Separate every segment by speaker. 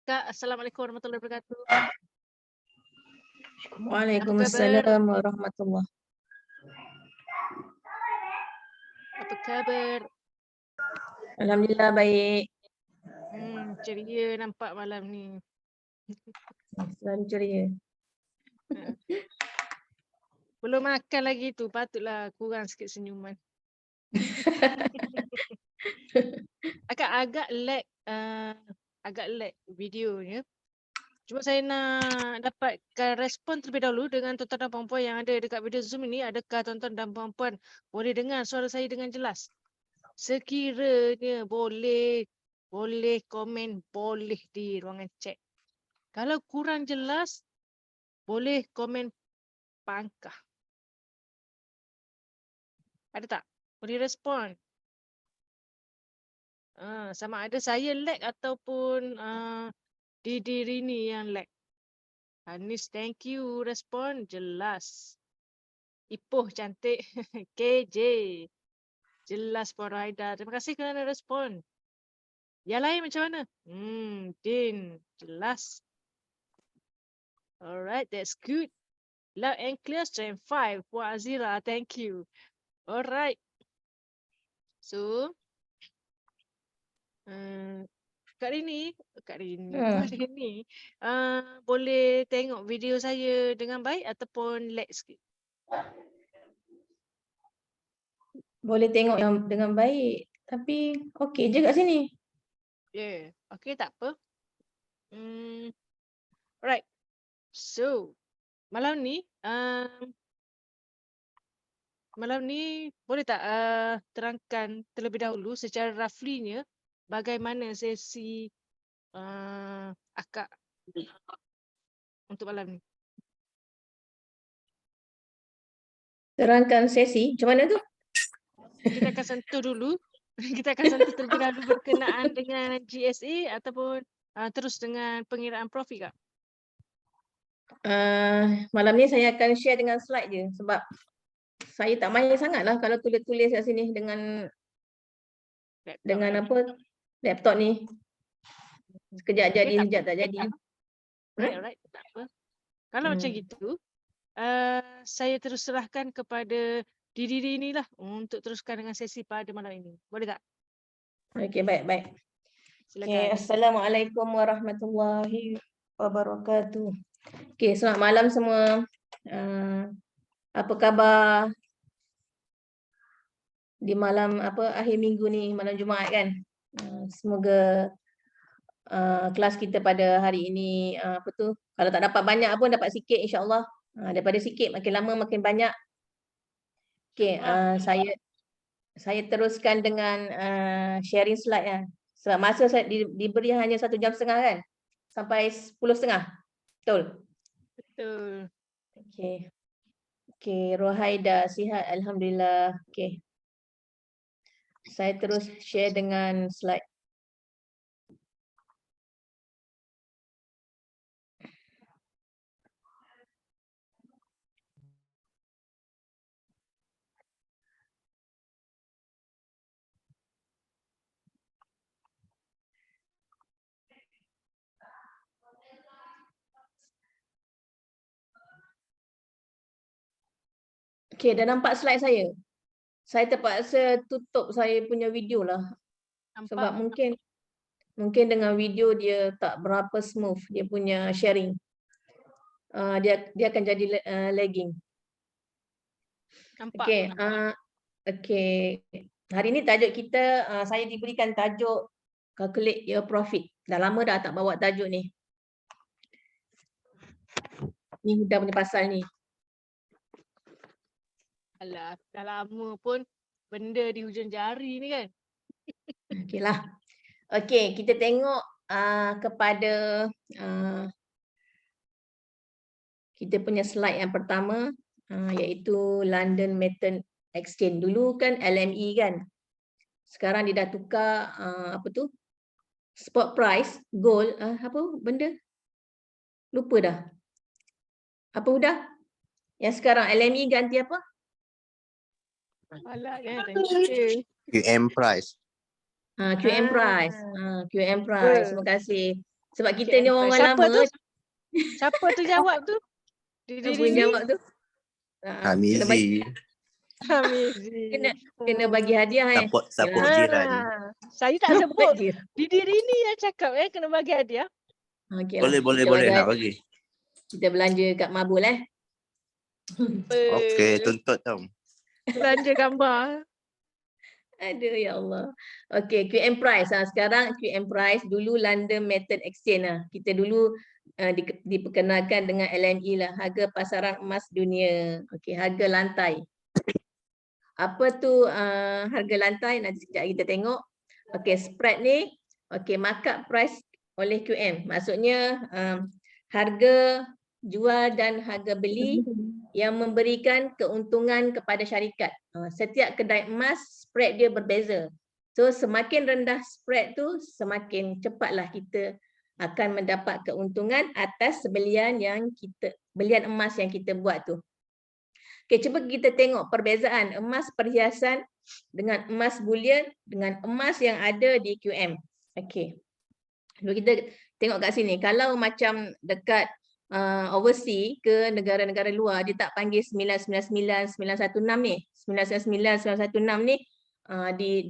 Speaker 1: Kak, Assalamualaikum warahmatullahi wabarakatuh. Apa khabar?
Speaker 2: Waalaikumsalam warahmatullahi.
Speaker 1: Apa khabar?
Speaker 2: Alhamdulillah baik.
Speaker 1: Ceria nampak malam ni.
Speaker 2: Selalu ceria.
Speaker 1: Belum makan lagi tu, patutlah kurang sikit senyuman. Agak lag videonya. Cuma saya nak dapatkan respon terlebih dahulu dengan tuan-tuan dan puan-puan yang ada dekat video Zoom ini. Adakah tuan-tuan dan puan-puan boleh dengar suara saya dengan jelas? Sekiranya boleh komen, boleh di ruangan chat. Kalau kurang jelas, boleh komen pangkah. Ada tak? Boleh respon. Sama ada saya lag ataupun diri ni yang lag. Anis, thank you. Respon jelas. Ipoh cantik. KJ. Jelas Puan Raida. Terima kasih kerana respon. Yang lain macam mana? Din. Jelas. Alright, that's good. Loud and clear, strength 5. Puan Azira, thank you. Alright. So, Kak Rini, boleh tengok video saya dengan baik ataupun lag sikit?
Speaker 2: Boleh tengok yang dengan baik. Tapi okey je kat sini.
Speaker 1: Yeah, okey tak apa. Alright. So, malam ni boleh tak terangkan terlebih dahulu secara roughly-nya bagaimana sesi akak untuk malam ni?
Speaker 2: Terangkan sesi. Macam mana tu?
Speaker 1: Kita akan sentuh dulu. Kita akan sentuh terlebih dahulu berkenaan dengan GSA ataupun terus dengan pengiraan profit, Kak?
Speaker 2: Malam ni saya akan share dengan slide je sebab saya tak main sangatlah kalau tulis-tulis kat sini dengan laptop ni. Sekejap jadi, sekejap tak jadi.
Speaker 1: Alright, tak apa. Kalau macam gitu, saya terus serahkan kepada diri inilah untuk teruskan dengan sesi pada malam ini. Boleh tak?
Speaker 2: Okey, baik.
Speaker 1: Silakan.
Speaker 2: Okay, Assalamualaikum warahmatullahi wabarakatuh. Okey, selamat malam semua. Apa khabar di malam akhir minggu ni, malam Jumaat kan? Semoga kelas kita pada hari ini kalau tak dapat banyak pun dapat sikit insya-Allah. Daripada sikit makin lama makin banyak. Okey, saya teruskan dengan sharing slide ya. Sebab masa saya diberi hanya 1 jam setengah kan? Sampai 10:30. Betul?
Speaker 1: Betul.
Speaker 2: Okey, Rohaida sihat alhamdulillah. Okey. Saya terus share dengan slide. Okey, dah nampak slide saya? Saya terpaksa tutup saya punya video lah. Sebab mungkin dengan video dia tak berapa smooth dia punya sharing. Dia akan jadi lagging. Okey, okey. Hari ni tajuk kita saya diberikan tajuk calculate your profit. Dah lama dah tak bawa tajuk ni. Ni dah punya pasal ni.
Speaker 1: Alah, dah lama pun benda di hujung jari ni kan.
Speaker 2: Okeylah. Okey, kita tengok kepada kita punya slide yang pertama iaitu London Metal Exchange. Dulu kan LME kan. Sekarang dia dah tukar spot price gold apa benda? Lupa dah. Apa Huda? Yang sekarang LME ganti apa?
Speaker 1: Alah kan, thank you.
Speaker 3: QM price.
Speaker 2: QM price. QM price. Terima kasih. Sebab kita ni
Speaker 1: QM
Speaker 2: orang-orang
Speaker 1: siapa
Speaker 2: lama.
Speaker 1: tu? Siapa tu jawab tu? Didi
Speaker 2: Siapa yang
Speaker 1: Rini?
Speaker 2: jawab tu? Kena bagi,
Speaker 3: Hamizi.
Speaker 2: kena
Speaker 1: Hamizi.
Speaker 2: bagi hadiah
Speaker 3: Support
Speaker 2: Yalah.
Speaker 3: jiran.
Speaker 1: Saya tak sebut.
Speaker 2: Dia.
Speaker 1: Didi Rini yang cakap kena bagi hadiah.
Speaker 2: Okey
Speaker 3: Boleh,
Speaker 2: lah.
Speaker 3: boleh,
Speaker 2: Kita
Speaker 3: boleh
Speaker 2: bagi,
Speaker 3: nak bagi.
Speaker 2: kita belanja kat Mabul
Speaker 3: Okey, tuntut tau.
Speaker 1: Belanja gambar.
Speaker 2: Aduh, ya Allah. Okey, QM price. Sekarang QM price, dulu London Metal Exchange . Kita dulu diperkenalkan dengan LME lah, harga pasaran emas dunia. Okey, harga lantai. Apa tu harga lantai? Nanti sekejap kita tengok. Okey, spread ni, okey, markup price oleh QM. Maksudnya harga jual dan harga beli yang memberikan keuntungan kepada syarikat. Setiap kedai emas spread dia berbeza. So semakin rendah spread tu, semakin cepatlah kita akan mendapat keuntungan atas belian emas yang kita buat tu. Okey, cuba kita tengok perbezaan emas perhiasan dengan emas bullion dengan emas yang ada di QM. Okey. Cuba kita tengok kat sini. Kalau macam dekat overseas ke negara-negara luar, dia tak panggil 999 916 ni. 999 916 ni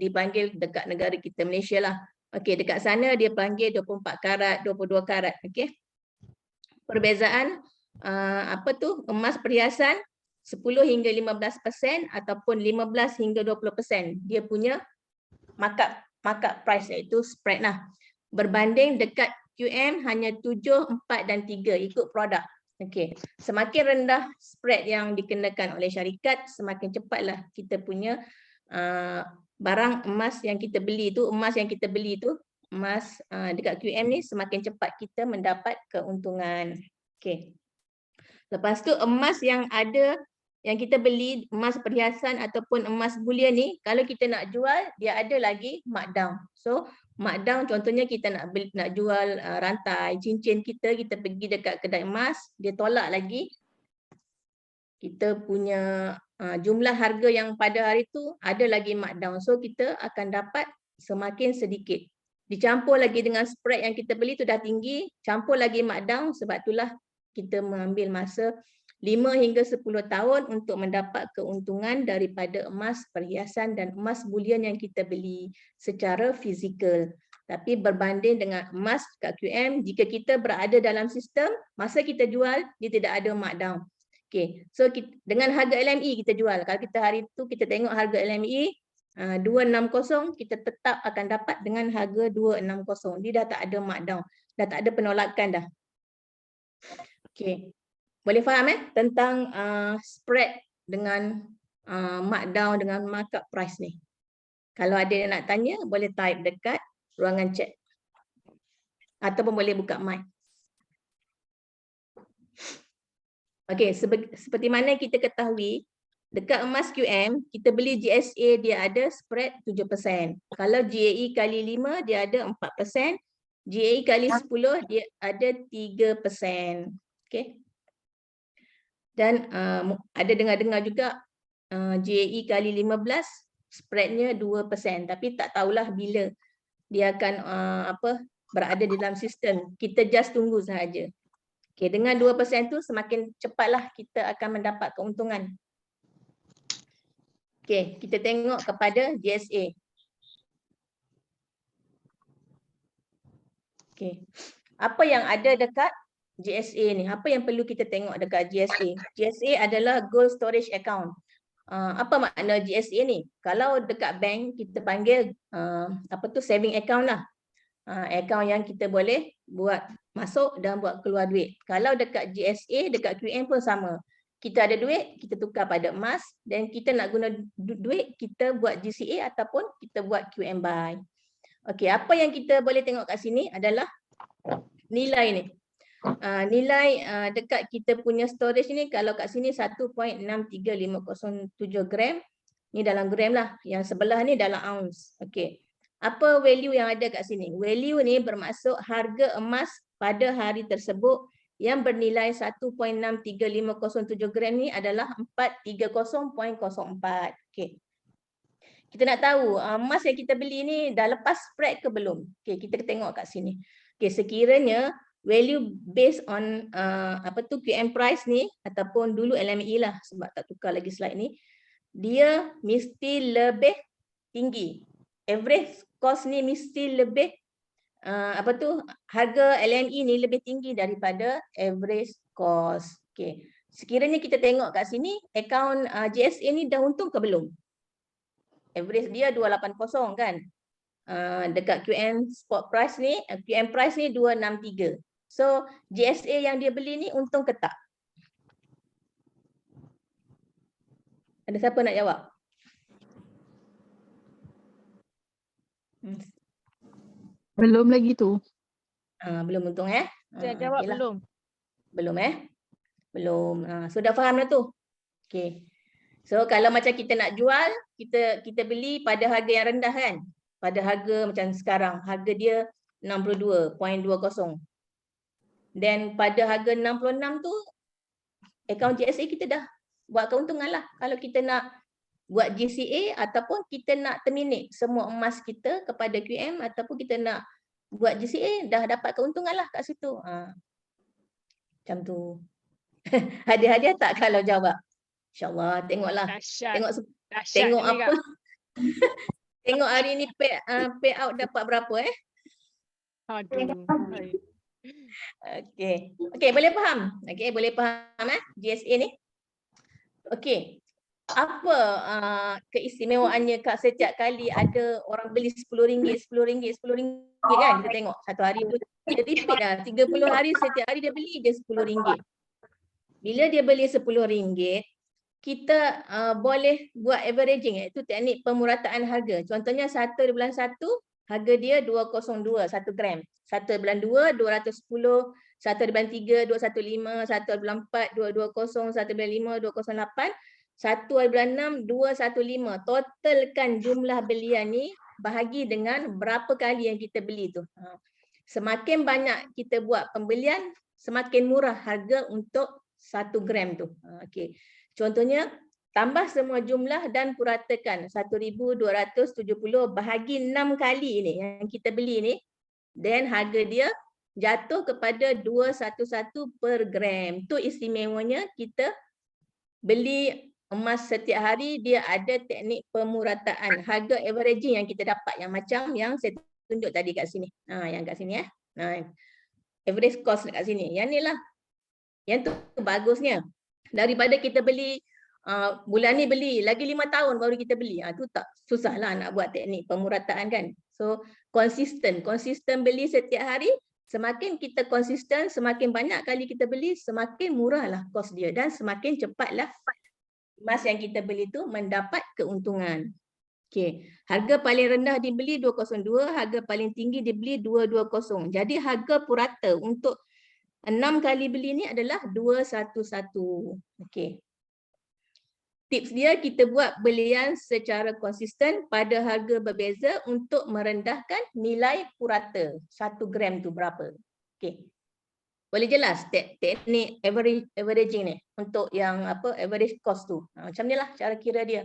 Speaker 2: dipanggil dekat negara kita Malaysia lah. Okey, dekat sana dia panggil 24 karat, 22 karat. Okey. Perbezaan apa tu? Emas perhiasan 10 hingga 15% ataupun 15 hingga 20%. Dia punya markup price, iaitu spread lah. Berbanding dekat QM hanya 7, 4 dan 3 ikut produk. Okey. Semakin rendah spread yang dikenakan oleh syarikat, semakin cepatlah kita punya barang emas yang kita beli tu, emas dekat QM ni semakin cepat kita mendapat keuntungan. Okey. Lepas tu emas yang ada yang kita beli, emas perhiasan ataupun emas bullion ni, kalau kita nak jual, dia ada lagi markdown. So markdown contohnya kita nak jual rantai cincin kita pergi dekat kedai emas, dia tolak lagi kita punya jumlah harga yang pada hari tu, ada lagi markdown. So kita akan dapat semakin sedikit. Dicampur lagi dengan spread yang kita beli tu dah tinggi, campur lagi markdown, sebab itulah kita mengambil masa 5 hingga 10 tahun untuk mendapat keuntungan daripada emas perhiasan dan emas bullion yang kita beli secara fizikal. Tapi berbanding dengan emas kat QM, jika kita berada dalam sistem, masa kita jual, dia tidak ada markdown. Okay. So dengan harga LME kita jual. Kalau kita hari tu kita tengok harga LME 260, kita tetap akan dapat dengan harga 260. Dia dah tak ada markdown, dah tak ada penolakan dah. Okay. Boleh faham tentang spread dengan markdown dengan markup price ni. Kalau ada yang nak tanya, boleh type dekat ruangan chat. Ataupun boleh buka mic. Okey, seperti mana kita ketahui, dekat emas QM, kita beli GSA dia ada spread 7%. Kalau GAE kali 5 dia ada 4%. GAE kali 10 dia ada 3%. Okey. Dan ada dengar-dengar juga GAE kali 15 spreadnya 2%. Tapi tak tahulah bila dia akan berada di dalam sistem. Kita just tunggu sahaja. Okay, dengan 2% tu semakin cepatlah kita akan mendapat keuntungan. Okay, kita tengok kepada GSA. Okay. Apa yang ada dekat GSA ni? Apa yang perlu kita tengok dekat GSA? GSA adalah Gold Storage Account. Apa makna GSA ni? Kalau dekat bank kita panggil saving account lah. Account yang kita boleh buat masuk dan buat keluar duit. Kalau dekat GSA, dekat QM pun sama. Kita ada duit, kita tukar pada emas, dan kita nak guna duit, kita buat GCA ataupun kita buat QM buy. Okey, apa yang kita boleh tengok kat sini adalah nilai ni. Nilai dekat kita punya storage ni, kalau kat sini 1.63507 gram, ni dalam gram lah. Yang sebelah ni dalam ounce. Okey. Apa value yang ada kat sini? Value ni bermaksud harga emas pada hari tersebut yang bernilai 1.63507 gram ni adalah 430.04. Okey. Kita nak tahu emas yang kita beli ni dah lepas spread ke belum? Okey, kita tengok kat sini. Okay, sekiranya value based on QM price ni ataupun dulu LME lah sebab tak tukar lagi slide ni, dia mesti lebih tinggi. Average cost ni mesti lebih harga LME ni lebih tinggi daripada average cost. Okay. Sekiranya kita tengok kat sini, akaun GSA ni dah untung ke belum? Average dia 280 kan? Dekat QM spot price ni, QM price ni 263. So, GSA yang dia beli ni untung ke tak? Ada siapa nak jawab?
Speaker 3: Belum lagi tu.
Speaker 2: Belum untung
Speaker 1: Saya jawab
Speaker 2: okey lah.
Speaker 1: belum.
Speaker 2: Belum Belum. So dah faham dah tu. Okey. So kalau macam kita nak jual, kita beli pada harga yang rendah kan? Pada harga macam sekarang, harga dia 62.20. Dan pada harga 66 tu, akaun GSA kita dah buat keuntungan lah. Kalau kita nak buat GCA ataupun kita nak terminate semua emas kita kepada QM ataupun kita nak buat GCA, dah dapat keuntungan lah kat situ. Macam tu. Ada hadiah tak kalau jawab? InsyaAllah, tengoklah.
Speaker 1: Dahsyat.
Speaker 2: Tengok
Speaker 1: ni,
Speaker 2: apa. Tengok hari ni payout dapat berapa
Speaker 1: Aduh.
Speaker 2: Okey, boleh faham? Okey, boleh faham GSA ni? Okey. Apa keistimewaannya Kak setiap kali ada orang beli RM10, RM10 kan? Kita tengok satu hari tu dia repeat dah 30 hari, setiap hari dia beli dia RM10. Bila dia beli RM10, kita boleh buat averaging, iaitu teknik pemurataan harga. Contohnya 1/1 harga dia 202 1 gram. 1/2 210, 1/3 215, 1/4 220, 1/5 208, 1/6 215. Totalkan jumlah belian ni bahagi dengan berapa kali yang kita beli tu. Semakin banyak kita buat pembelian, semakin murah harga untuk 1 gram tu. Okey. Contohnya tambah semua jumlah dan puratakan 1270 bahagi 6 kali ni yang kita beli ni, then harga dia jatuh kepada 211 per gram. Tu istimewanya kita beli emas setiap hari, dia ada teknik pemurataan harga averaging yang kita dapat, yang macam yang saya tunjuk tadi kat sini. Yang kat sini average cost kat sini. Yang ni lah. Yang tu bagusnya. Daripada kita beli bulan ni beli, lagi 5 tahun baru kita beli. Tu tak susahlah nak buat teknik pemurataan kan. So konsisten beli setiap hari. Semakin kita konsisten, semakin banyak kali kita beli, semakin murahlah kos dia dan semakin cepatlah emas yang kita beli tu mendapat keuntungan. Okey, harga paling rendah dibeli 202, harga paling tinggi dibeli 220. Jadi harga purata untuk 6 kali beli ni adalah 211. Okey. Tips dia, kita buat belian secara konsisten pada harga berbeza untuk merendahkan nilai purata. 1 gram tu berapa. Okey. Boleh jelas teknik averaging ni untuk yang average cost tu. Macam ni lah cara kira dia.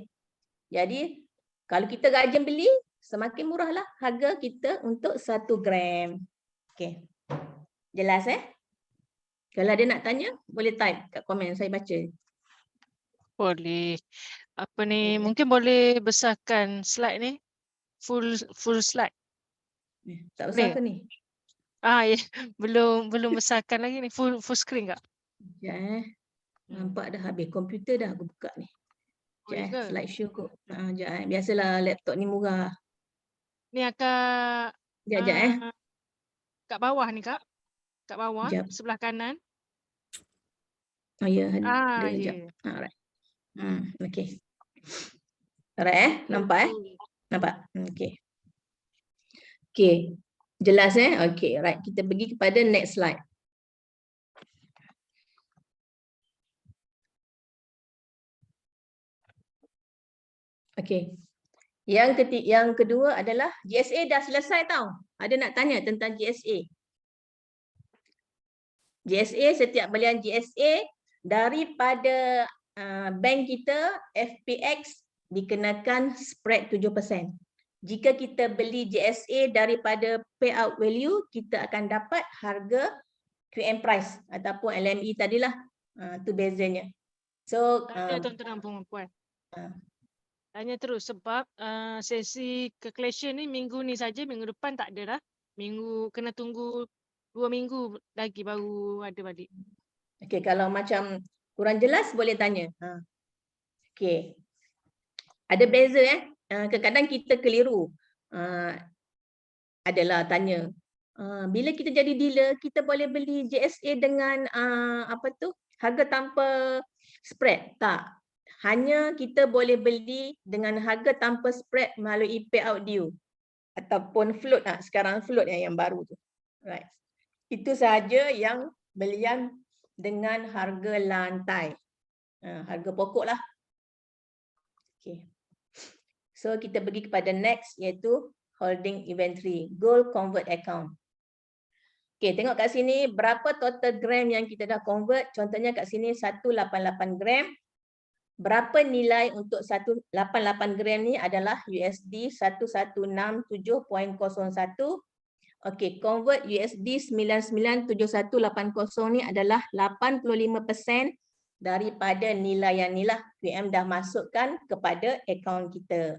Speaker 2: Jadi kalau kita rajin beli, semakin murahlah harga kita untuk 1 gram. Okey. Jelas Kalau ada nak tanya, boleh type kat komen, saya baca.
Speaker 1: Boleh. Apa ni, mungkin boleh besarkan slide ni. Full slide.
Speaker 2: Tak besar ke ni?
Speaker 1: Ya. Belum besarkan lagi ni. Full screen kak?
Speaker 2: Sekejap Nampak dah habis komputer dah aku buka ni. Sekejap slideshow kot. Sekejap Biasalah laptop ni murah.
Speaker 1: Ni akak
Speaker 2: Sekejap
Speaker 1: kat bawah ni kak. Kat bawah,
Speaker 2: Sekejap.
Speaker 1: sebelah kanan.
Speaker 2: Oh ya, ada sekejap. Alright. Okey. Alright nampak Nampak? Okey. Okey. Jelas Okey, right. Kita pergi kepada next slide. Okey. Yang kedua adalah GSA dah selesai tau. Ada nak tanya tentang GSA? GSA, setiap belian GSA daripada bank kita FPX dikenakan spread 7%. jika kita beli JSA daripada payout value, kita akan dapat harga QM price ataupun LME tadilah. Tu bezanya. So,
Speaker 1: Tanya tuan-tuan dan puan-puan. Tanya terus sebab sesi calculation ni minggu ni saja, minggu depan tak ada dah. Minggu kena tunggu 2 minggu lagi baru ada balik.
Speaker 2: okey, kalau macam kurang jelas boleh tanya. Okey. Ada beza kadang-kadang kita keliru. Adalah tanya. Bila kita jadi dealer, kita boleh beli JSA dengan harga tanpa spread? Tak. Hanya kita boleh beli dengan harga tanpa spread melalui payout due ataupun float. Sekarang float yang baru tu. Right. Itu sahaja yang belian dengan harga lantai. Harga pokok lah. Okay. So kita pergi kepada next iaitu holding inventory, gold convert account. Okay, tengok kat sini berapa total gram yang kita dah convert. Contohnya kat sini 188 gram. Berapa nilai untuk 188 gram ni adalah USD 1167.01. Okay, convert USD 997180 ni adalah 85% daripada nilai yang ni lah. QM dah masukkan kepada akaun kita.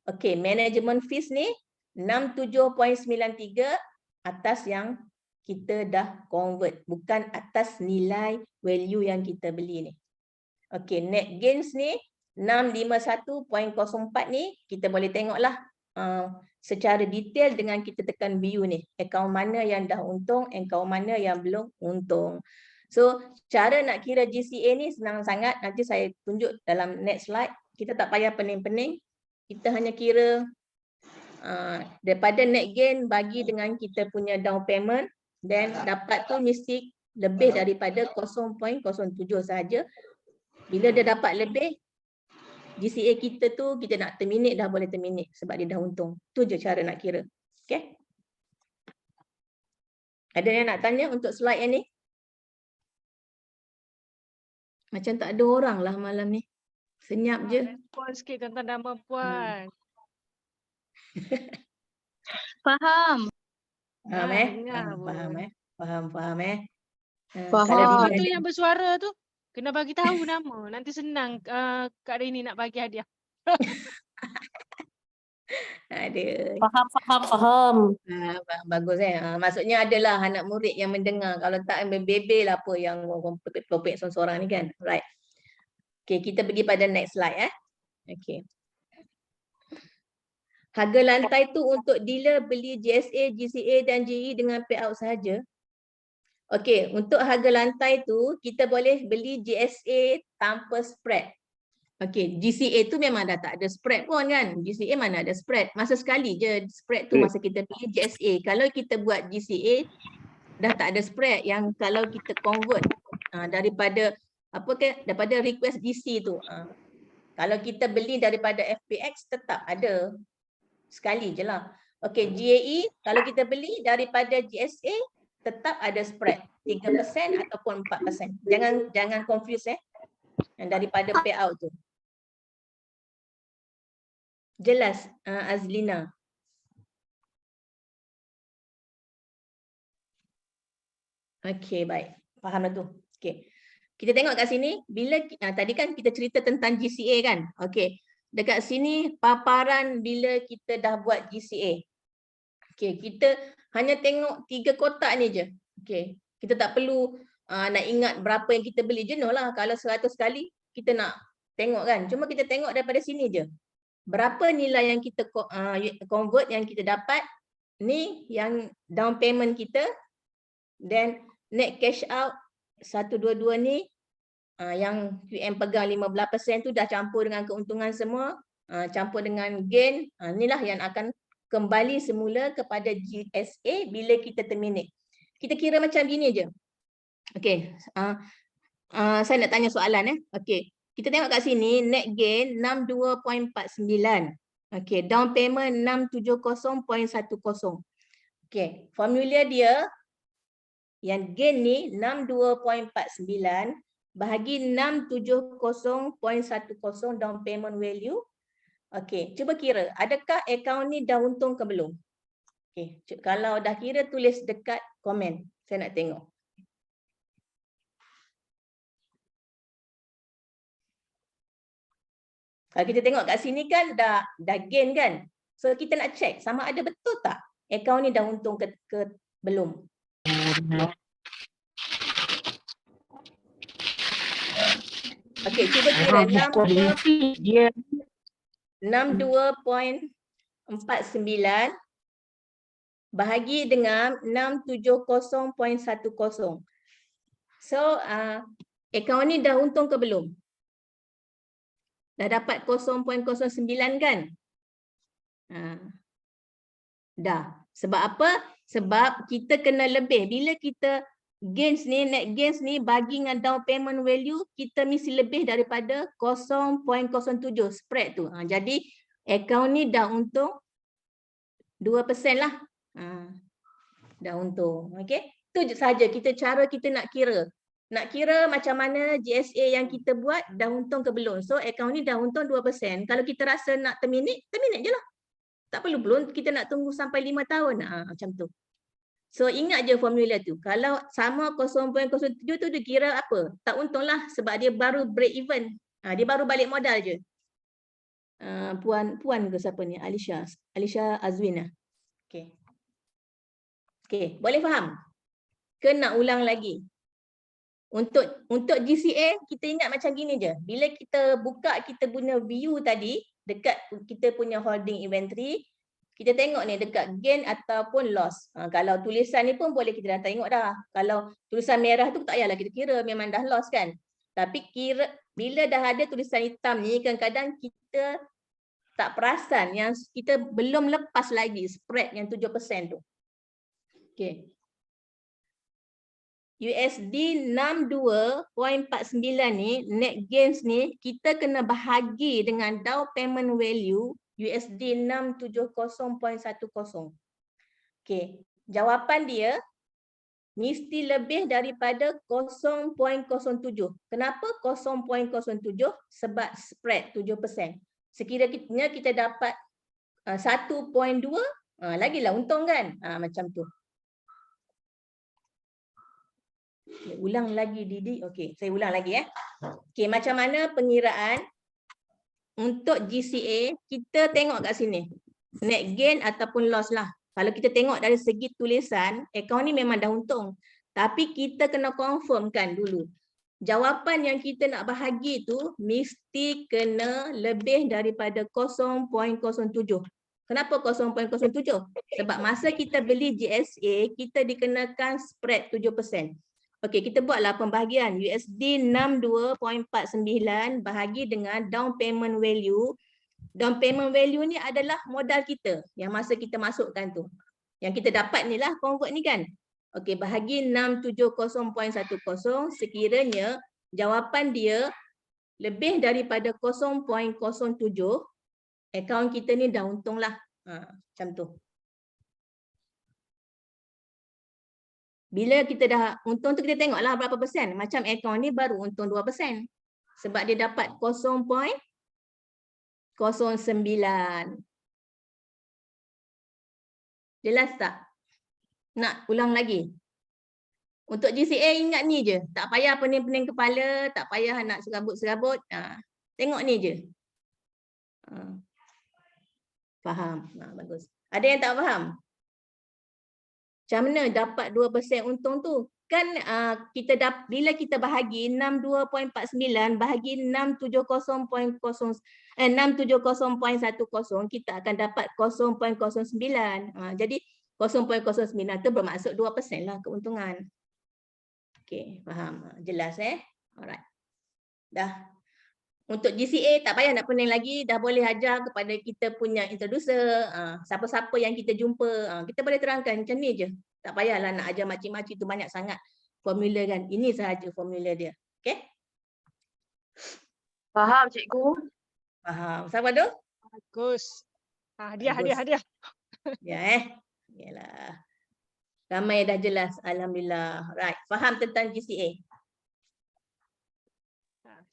Speaker 2: Okay, management fees ni 67.93 atas yang kita dah convert, bukan atas nilai value yang kita beli ni. Okay, net gains ni 651.04 ni kita boleh tengoklah secara detail dengan kita tekan view ni. Akaun mana yang dah untung, akaun mana yang belum untung. So, cara nak kira GCA ni senang sangat. Nanti saya tunjuk dalam next slide. Kita tak payah pening-pening. Kita hanya kira daripada net gain bagi dengan kita punya down payment. Dan dapat tu mesti lebih daripada 0.07 saja. Bila dia dapat lebih, GCA kita tu kita nak terminate dah boleh terminate sebab dia dah untung. Tu je cara nak kira. Okay? Ada yang nak tanya untuk slide yang ni? Macam tak ada orang lah malam ni. Senyap je.
Speaker 1: Respon sikit tuan-tuan dan puan-puan.
Speaker 3: Faham.
Speaker 2: Faham
Speaker 1: dengar pun.
Speaker 2: Faham.
Speaker 3: Faham.
Speaker 2: Kalau
Speaker 1: Tuan
Speaker 2: dia
Speaker 1: tu yang bersuara tu kena bagi tahu nama. Nanti senang Kak Rini nak bagi hadiah.
Speaker 2: ada.
Speaker 3: Faham.
Speaker 2: Bagus maksudnya adalah anak murid yang mendengar. Kalau tak bebel apa yang topik seorang ni kan. Right. Okay, kita pergi pada next slide Okay. Harga lantai tu untuk dealer beli JSA, GCA dan GE dengan payout sahaja. Okey, untuk harga lantai tu kita boleh beli JSA tanpa spread. Okey, GCA tu memang dah tak ada spread pun kan. GCA mana ada spread. Masa sekali je spread tu masa kita beli JSA. Kalau kita buat GCA dah tak ada spread yang kalau kita convert daripada daripada request DC tu. Kalau kita beli daripada FPX tetap ada. Sekali je lah. Okey, GAE kalau kita beli daripada GSA tetap ada spread 3% ataupun 4%. Jangan confuse yang daripada payout tu. Jelas Azlina. Okey, baik. Faham dah tu. Okey. Kita tengok kat sini bila tadi kan kita cerita tentang GCA kan. Okey. Dekat sini paparan bila kita dah buat GCA. Okey, kita hanya tengok 3 kotak ni je. Okey. Kita tak perlu nak ingat berapa yang kita beli, jenuh lah kalau 100 kali kita nak tengok kan. Cuma kita tengok daripada sini je. Berapa nilai yang kita convert yang kita dapat, ni yang down payment kita, then net cash out 122 ni yang QM pegang 15% tu dah campur dengan keuntungan semua, campur dengan gain, inilah yang akan kembali semula kepada GSA bila kita terminate. Kita kira macam gini je. Okey, saya nak tanya soalan Okey, kita tengok kat sini net gain 62.49. Okey, down payment 670.10. Okey, formula dia yang gain ni 62.49 bahagi 670.10 down payment value Okey, cuba kira. Adakah akaun ni dah untung ke belum? Okey, kalau dah kira tulis dekat komen. Saya nak tengok. Kalau kita tengok kat sini kan dah gain kan. So kita nak check sama ada betul tak akaun ni dah untung ke belum. Okey, cuba kira 62.49 bahagi dengan 670.10. So akaun ni dah untung ke belum? Dah dapat 0.09 kan? Dah. Sebab apa? Sebab kita kena lebih. Bila kita gains ni, net gains ni bagi dengan down payment value, kita mesti lebih daripada 0.07 spread tu. Jadi akaun ni dah untung 2% lah. Dah untung. Okey. Itu saja cara kita nak kira. Nak kira macam mana GSA yang kita buat dah untung ke belum. So akaun ni dah untung 2%. Kalau kita rasa nak terminate je lah. Tak perlu belum kita nak tunggu sampai 5 tahun. Macam tu. So ingat je formula tu. Kalau sama 0.07 tu dia kira apa? Tak untung lah sebab dia baru break even. Dia baru balik modal je. Puan ke siapa ni? Alisha Azwina. Okey. Okey, boleh faham? Ke nak ulang lagi? Untuk GCA kita ingat macam gini je. Bila kita buka kita punya view tadi dekat kita punya holding inventory, kita tengok ni dekat gain ataupun loss. Kalau tulisan ni pun boleh kita dah tengok dah. Kalau tulisan merah tu tak payahlah kita kira, memang dah loss kan. Tapi kira bila dah ada tulisan hitam ni kadang-kadang kita tak perasan yang kita belum lepas lagi spread yang 7% tu. Okey. USD 62.49 ni, net gains ni, kita kena bahagi dengan down payment value USD 670.10. Okey, jawapan dia mesti lebih daripada 0.07. Kenapa 0.07? Sebab spread 7%. Sekiranya kita dapat 1.2, lagilah untung kan? Macam tu. Ulang lagi Didi. Okey, saya ulang lagi . Okey, macam mana pengiraan untuk GCA? Kita tengok kat sini. Net gain ataupun loss lah. Kalau kita tengok dari segi tulisan, akaun ni memang dah untung. Tapi kita kena confirmkan dulu. Jawapan yang kita nak bahagi tu mesti kena lebih daripada 0.07. Kenapa 0.07? Sebab masa kita beli GSA, kita dikenakan spread 7%. Okey, kita buatlah pembahagian USD 62.49 bahagi dengan down payment value. Down payment value ni adalah modal kita yang masa kita masukkan tu. Yang kita dapat ni lah convert ni kan. Okey, bahagi 670.10 sekiranya jawapan dia lebih daripada 0.07, akaun kita ni dah untung lah. Macam tu. Bila kita dah untung tu kita tengoklah berapa persen. Macam akaun ni baru untung 2%. Sebab dia dapat 0.09. Jelas tak? Nak ulang lagi? Untuk GCA ingat ni je. Tak payah pening-pening kepala, tak payah nak serabut-serabut. Tengok ni je. Faham? Bagus. Ada yang tak faham? Macam mana dapat 2% untung tu? Kan bila kita bahagi 62.49 bahagi 670.10 kita akan dapat 0.09. Jadi 0.09 tu bermaksud 2% lah keuntungan. Okey, faham? Jelas Alright. Dah. Untuk GCA tak payah nak pening lagi, dah boleh ajar kepada kita punya introducer, siapa-siapa yang kita jumpa, kita boleh terangkan macam ni je. Tak payahlah nak ajar makcik-makcik tu banyak sangat formula kan. Ini sahaja formula dia. Okey?
Speaker 3: Faham cikgu.
Speaker 2: Faham. Siapa tu?
Speaker 1: Bagus. Hadiah.
Speaker 2: Ya Yalah. Ramai dah jelas, alhamdulillah. Right. Faham tentang GCA?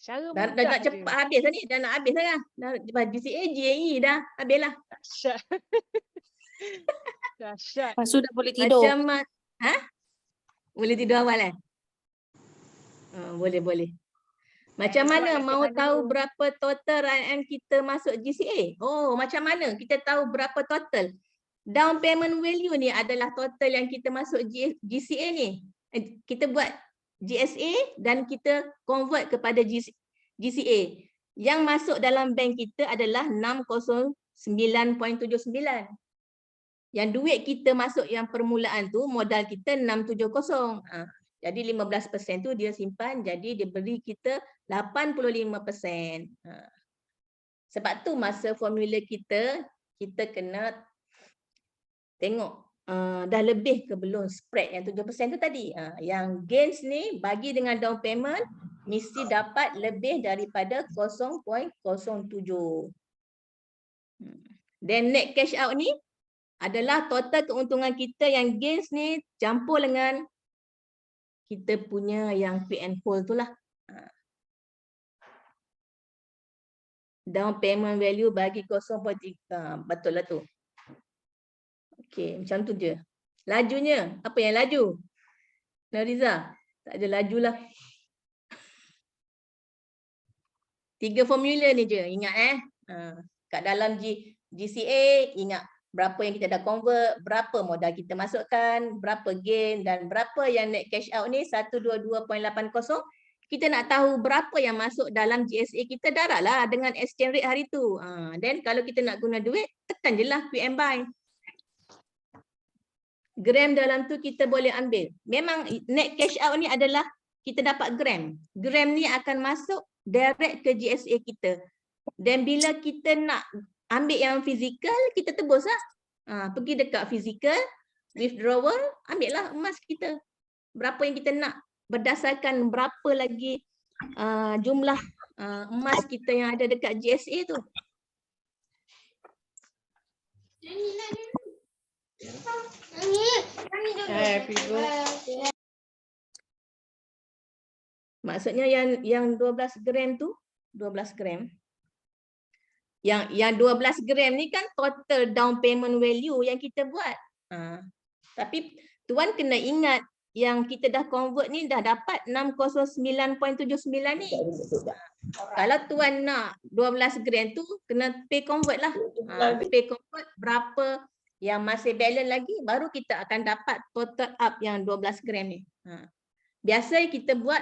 Speaker 1: Cara
Speaker 2: Dah
Speaker 1: mudah
Speaker 2: nak
Speaker 1: je.
Speaker 2: cepat habis dah ni. Dah nak habis dah. Dah GCA, GAE dah. Habislah.
Speaker 1: Dahsyat. Dahsyat.
Speaker 3: Lepas tu dah boleh tidur.
Speaker 2: Macam ha? Boleh tidur awal boleh. Macam
Speaker 1: Buat
Speaker 2: mana mau
Speaker 1: latihan
Speaker 2: tahu
Speaker 1: dulu.
Speaker 2: berapa total RM kita masuk GCA? Oh, macam mana kita tahu berapa total? Down payment value ni adalah total yang kita masuk GCA ni. Kita buat GSA dan kita convert kepada GCA. Yang masuk dalam bank kita adalah 609.79. Yang duit kita masuk yang permulaan tu modal kita 670. Jadi 15% tu dia simpan, jadi dia beri kita 85%. Sebab tu masa formula kita kena tengok dah lebih ke belum spread yang 7% tu tadi. Yang gains ni bagi dengan down payment mesti dapat lebih daripada 0.07. Then net cash out ni adalah total keuntungan kita yang gains ni campur dengan kita punya yang pay and hold tu lah. Down payment value bagi 0.3. Betul lah tu. Okey, macam tu je. Lajunya, apa yang laju? Nariza, tak ada laju lah. 3 formula ni je, ingat kat dalam GCA, ingat berapa yang kita dah convert, berapa modal kita masukkan, berapa gain dan berapa yang net cash out ni 122.80. Kita nak tahu berapa yang masuk dalam GSA kita, darahlah dengan exchange rate hari tu. Then kalau kita nak guna duit, tekan je lah Q and buy. Gram dalam tu kita boleh ambil. Memang net cash out ni adalah kita dapat gram. Gram ni akan masuk direct ke GSA kita. Dan bila kita nak ambil yang fizikal, kita tebus lah. Pergi dekat fizikal, withdrawal, ambil lah emas kita. Berapa yang kita nak. Berdasarkan berapa lagi jumlah emas kita yang ada dekat GSA tu. Maksudnya yang 12 gram tu, 12 gram. Yang 12 gram ni kan total down payment value yang kita buat. Tapi tuan kena ingat yang kita dah convert ni dah dapat 609.79 ni. Kalau tuan nak 12 gram tu kena pay convert lah. Pay convert berapa yang masih balance lagi baru kita akan dapat total up yang 12 gram ni. Biasa kita buat,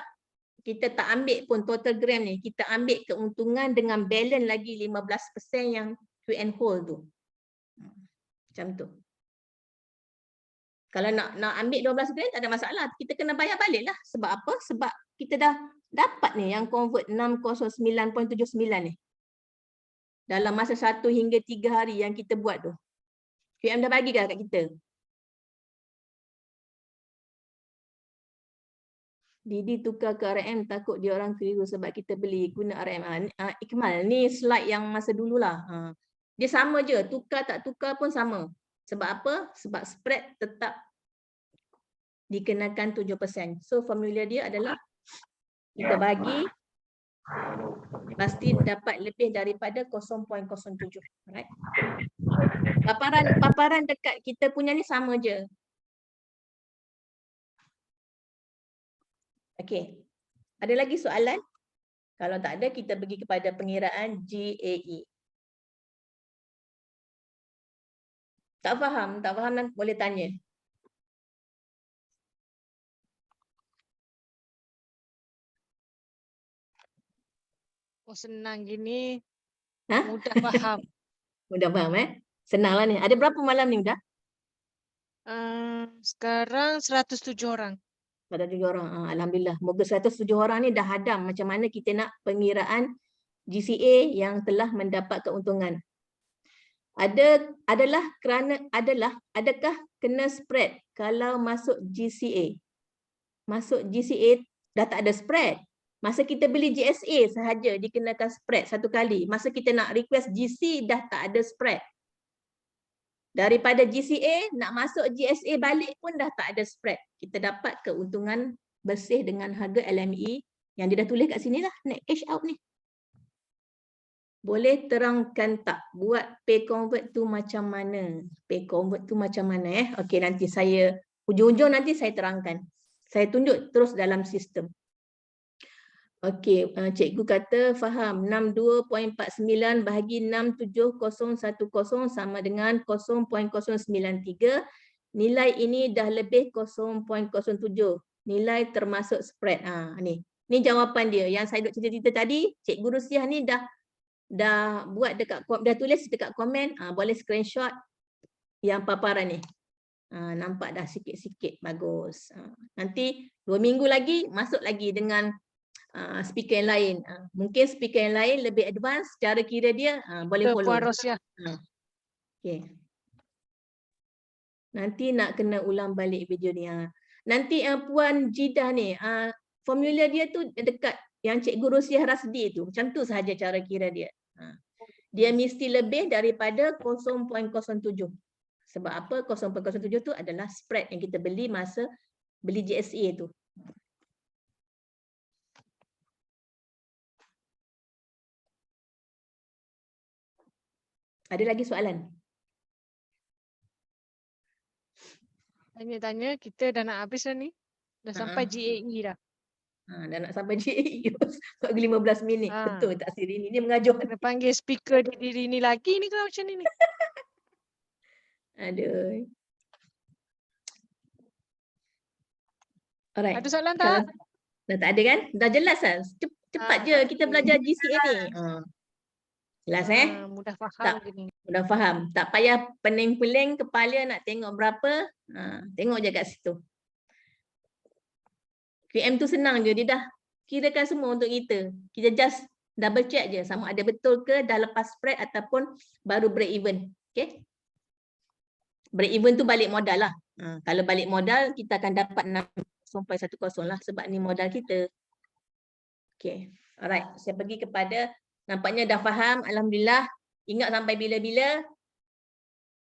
Speaker 2: kita tak ambil pun total gram ni, kita ambil keuntungan dengan balance lagi 15% yang Q and hold tu. Macam tu. Kalau nak ambil 12 gram tak ada masalah, kita kena bayar balik lah. Sebab apa? Sebab kita dah dapat ni yang convert 609.79 ni. Dalam masa 1 hingga 3 hari yang kita buat tu. QM dah bagi kat kita. Didi tukar ke RM, takut dia orang keliru sebab kita beli guna RM. Ikmal, ni slide yang masa dululah. Dia sama je, tukar tak tukar pun sama. Sebab apa? Sebab spread tetap dikenakan 7%. So formula dia adalah kita bagi pasti dapat lebih daripada 0.07. Right? Paparan dekat kita punya ni sama je. Okey. Ada lagi soalan? Kalau tak ada, kita pergi kepada pengiraan GAE. Tak faham boleh tanya.
Speaker 1: Oh, senang gini.
Speaker 2: Ha?
Speaker 1: Mudah faham.
Speaker 2: Mudah faham Senanglah ni. Ada berapa malam ni Udah?
Speaker 1: Sekarang 107 orang.
Speaker 2: Ada 7 orang. Alhamdulillah. Moga 107 orang ni dah hadam macam mana kita nak pengiraan GCA yang telah mendapat keuntungan. Adakah kena spread kalau masuk GCA? Masuk GCA dah tak ada spread. Masa kita beli GSA sahaja dikenakan spread satu kali. Masa kita nak request GC dah tak ada spread. Daripada GCA nak masuk GSA balik pun dah tak ada spread. Kita dapat keuntungan bersih dengan harga LME Yang dia dah tulis kat sini lah, net cash out ni. Boleh terangkan tak buat pay convert tu macam mana? Pay convert tu macam mana Okey, nanti saya hujung-hujung nanti saya terangkan. Saya tunjuk terus dalam sistem. Okey, cikgu kata faham 62.49 bahagi 67010 sama dengan 0.093. Nilai ini dah lebih 0.07. Nilai termasuk spread. Ni jawapan dia. Yang saya duk cerita-cerita tadi, Cikgu Rusiah ni dah buat dekat, dah tulis dekat komen. Boleh screenshot yang paparan ni. Nampak dah sikit-sikit, bagus. Nanti 2 minggu lagi masuk lagi dengan speaker yang lain. Mungkin speaker yang lain lebih advance cara kira dia, boleh
Speaker 1: Ke
Speaker 2: follow.
Speaker 1: Puan Rosyah.
Speaker 2: Okay. Nanti nak kena ulang balik video ni. Nanti Puan Jidah ni, formula dia tu dekat yang Cikgu Rusiah Rasdi tu. Macam tu sahaja cara kira dia. Dia mesti lebih daripada 0.07. Sebab apa? 0.07 tu adalah spread yang kita beli masa beli GSA tu. Ada lagi soalan?
Speaker 1: Tanya-tanya, kita dah nak habis dah ni. Dah sampai GAE dah.
Speaker 2: Dah nak sampai GAE 15 minit. Betul tak Siri ni? Dia mengajar.
Speaker 1: Kena panggil speaker di diri ni lagi ni kalau macam ni.
Speaker 2: Aduh. Alright.
Speaker 1: Ada soalan tak?
Speaker 2: Dah tak ada kan? Dah jelas kan? Cepat je kita belajar GCA ni. Jelas
Speaker 1: Mudah faham
Speaker 2: tak,
Speaker 1: je ni.
Speaker 2: mudah faham. Tak payah pening-pening kepala nak tengok berapa. Tengok je kat situ. QM tu senang je. Dia dah kirakan semua untuk kita. Kita just double check je sama ada betul ke dah lepas spread ataupun baru break even. Okay? Break even tu balik modal lah. Kalau balik modal kita akan dapat 6.10 lah sebab ni modal kita. Okay. Alright. Saya pergi kepada, nampaknya dah faham. Alhamdulillah. Ingat sampai bila-bila.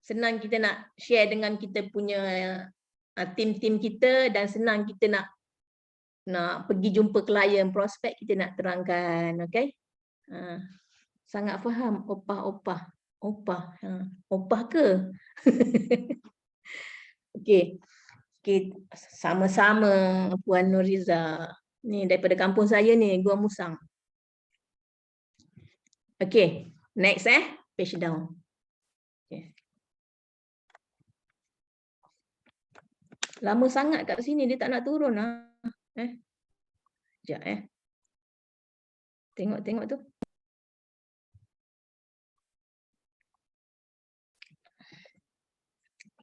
Speaker 2: Senang kita nak share dengan kita punya tim-tim kita dan senang kita nak pergi jumpa klien, prospek kita nak terangkan. Okay. Sangat faham. Opah. Opah ke? Okay. Sama-sama Puan Nuriza. Ni daripada kampung saya ni, Gua Musang. Okay. Next page down. Okay. Lama sangat kat sini dia tak nak turun Sekejap Tengok tu.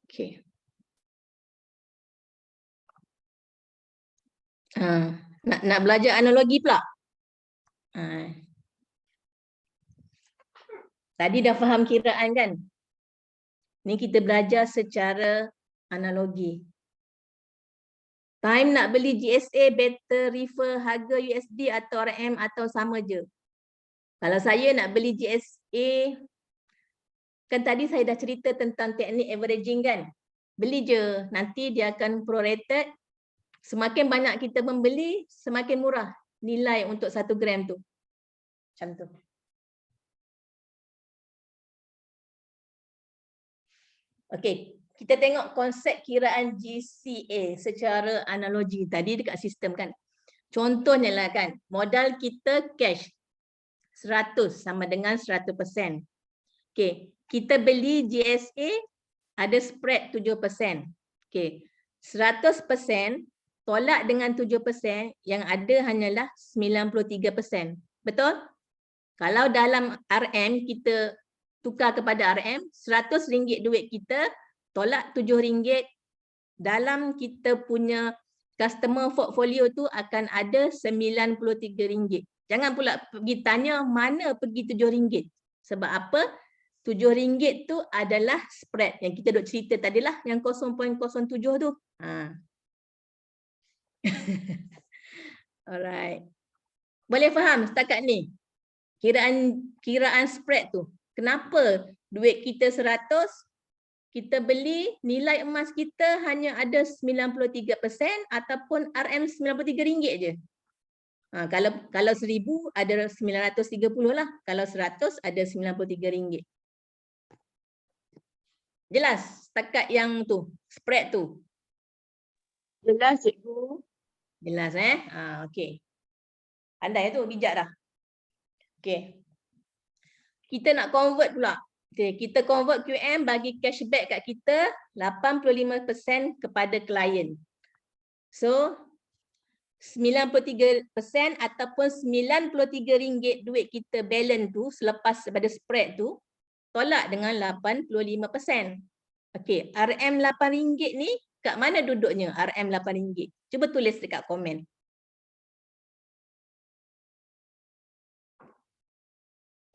Speaker 2: Okay. Nak belajar analogi pula. Tadi dah faham kiraan kan? Ni kita belajar secara analogi. Time nak beli GSA better refer harga USD atau RM atau sama je. Kalau saya nak beli GSA, kan tadi saya dah cerita tentang teknik averaging kan? Beli je, nanti dia akan prorated. Semakin banyak kita membeli, semakin murah nilai untuk 1 gram tu. Macam tu. Okey, kita tengok konsep kiraan GCA secara analogi tadi dekat sistem kan. Contohnya lah kan, modal kita cash 100 sama dengan 100%. Okey, kita beli GSA ada spread 7%. Okey, 100% tolak dengan 7% yang ada hanyalah 93%. Betul? Kalau dalam RM kita tukar kepada RM, RM100 duit kita, tolak RM7, dalam kita punya customer portfolio tu akan ada RM93. Jangan pula pergi tanya mana pergi RM7. Sebab apa? RM7 tu adalah spread yang kita duk cerita tadilah, yang 0.07 tu. Alright. Boleh faham setakat ni? Kiraan spread tu. Kenapa duit kita 100, kita beli nilai emas kita hanya ada 93% ataupun RM93 je. Kalau 1000 ada 930 lah. Kalau 100 ada RM93. Jelas setakat yang tu, spread tu.
Speaker 3: Jelas, cikgu.
Speaker 2: Jelas okey. Pandai tu, bijak dah. Okey. Kita nak convert pula. Okey, kita convert QM bagi cashback kat kita 85% kepada klien. So 93% ataupun RM93 duit kita balance tu selepas pada spread tu tolak dengan 85%. Okey, RM8 ni kat mana duduknya RM8? Cuba tulis dekat komen.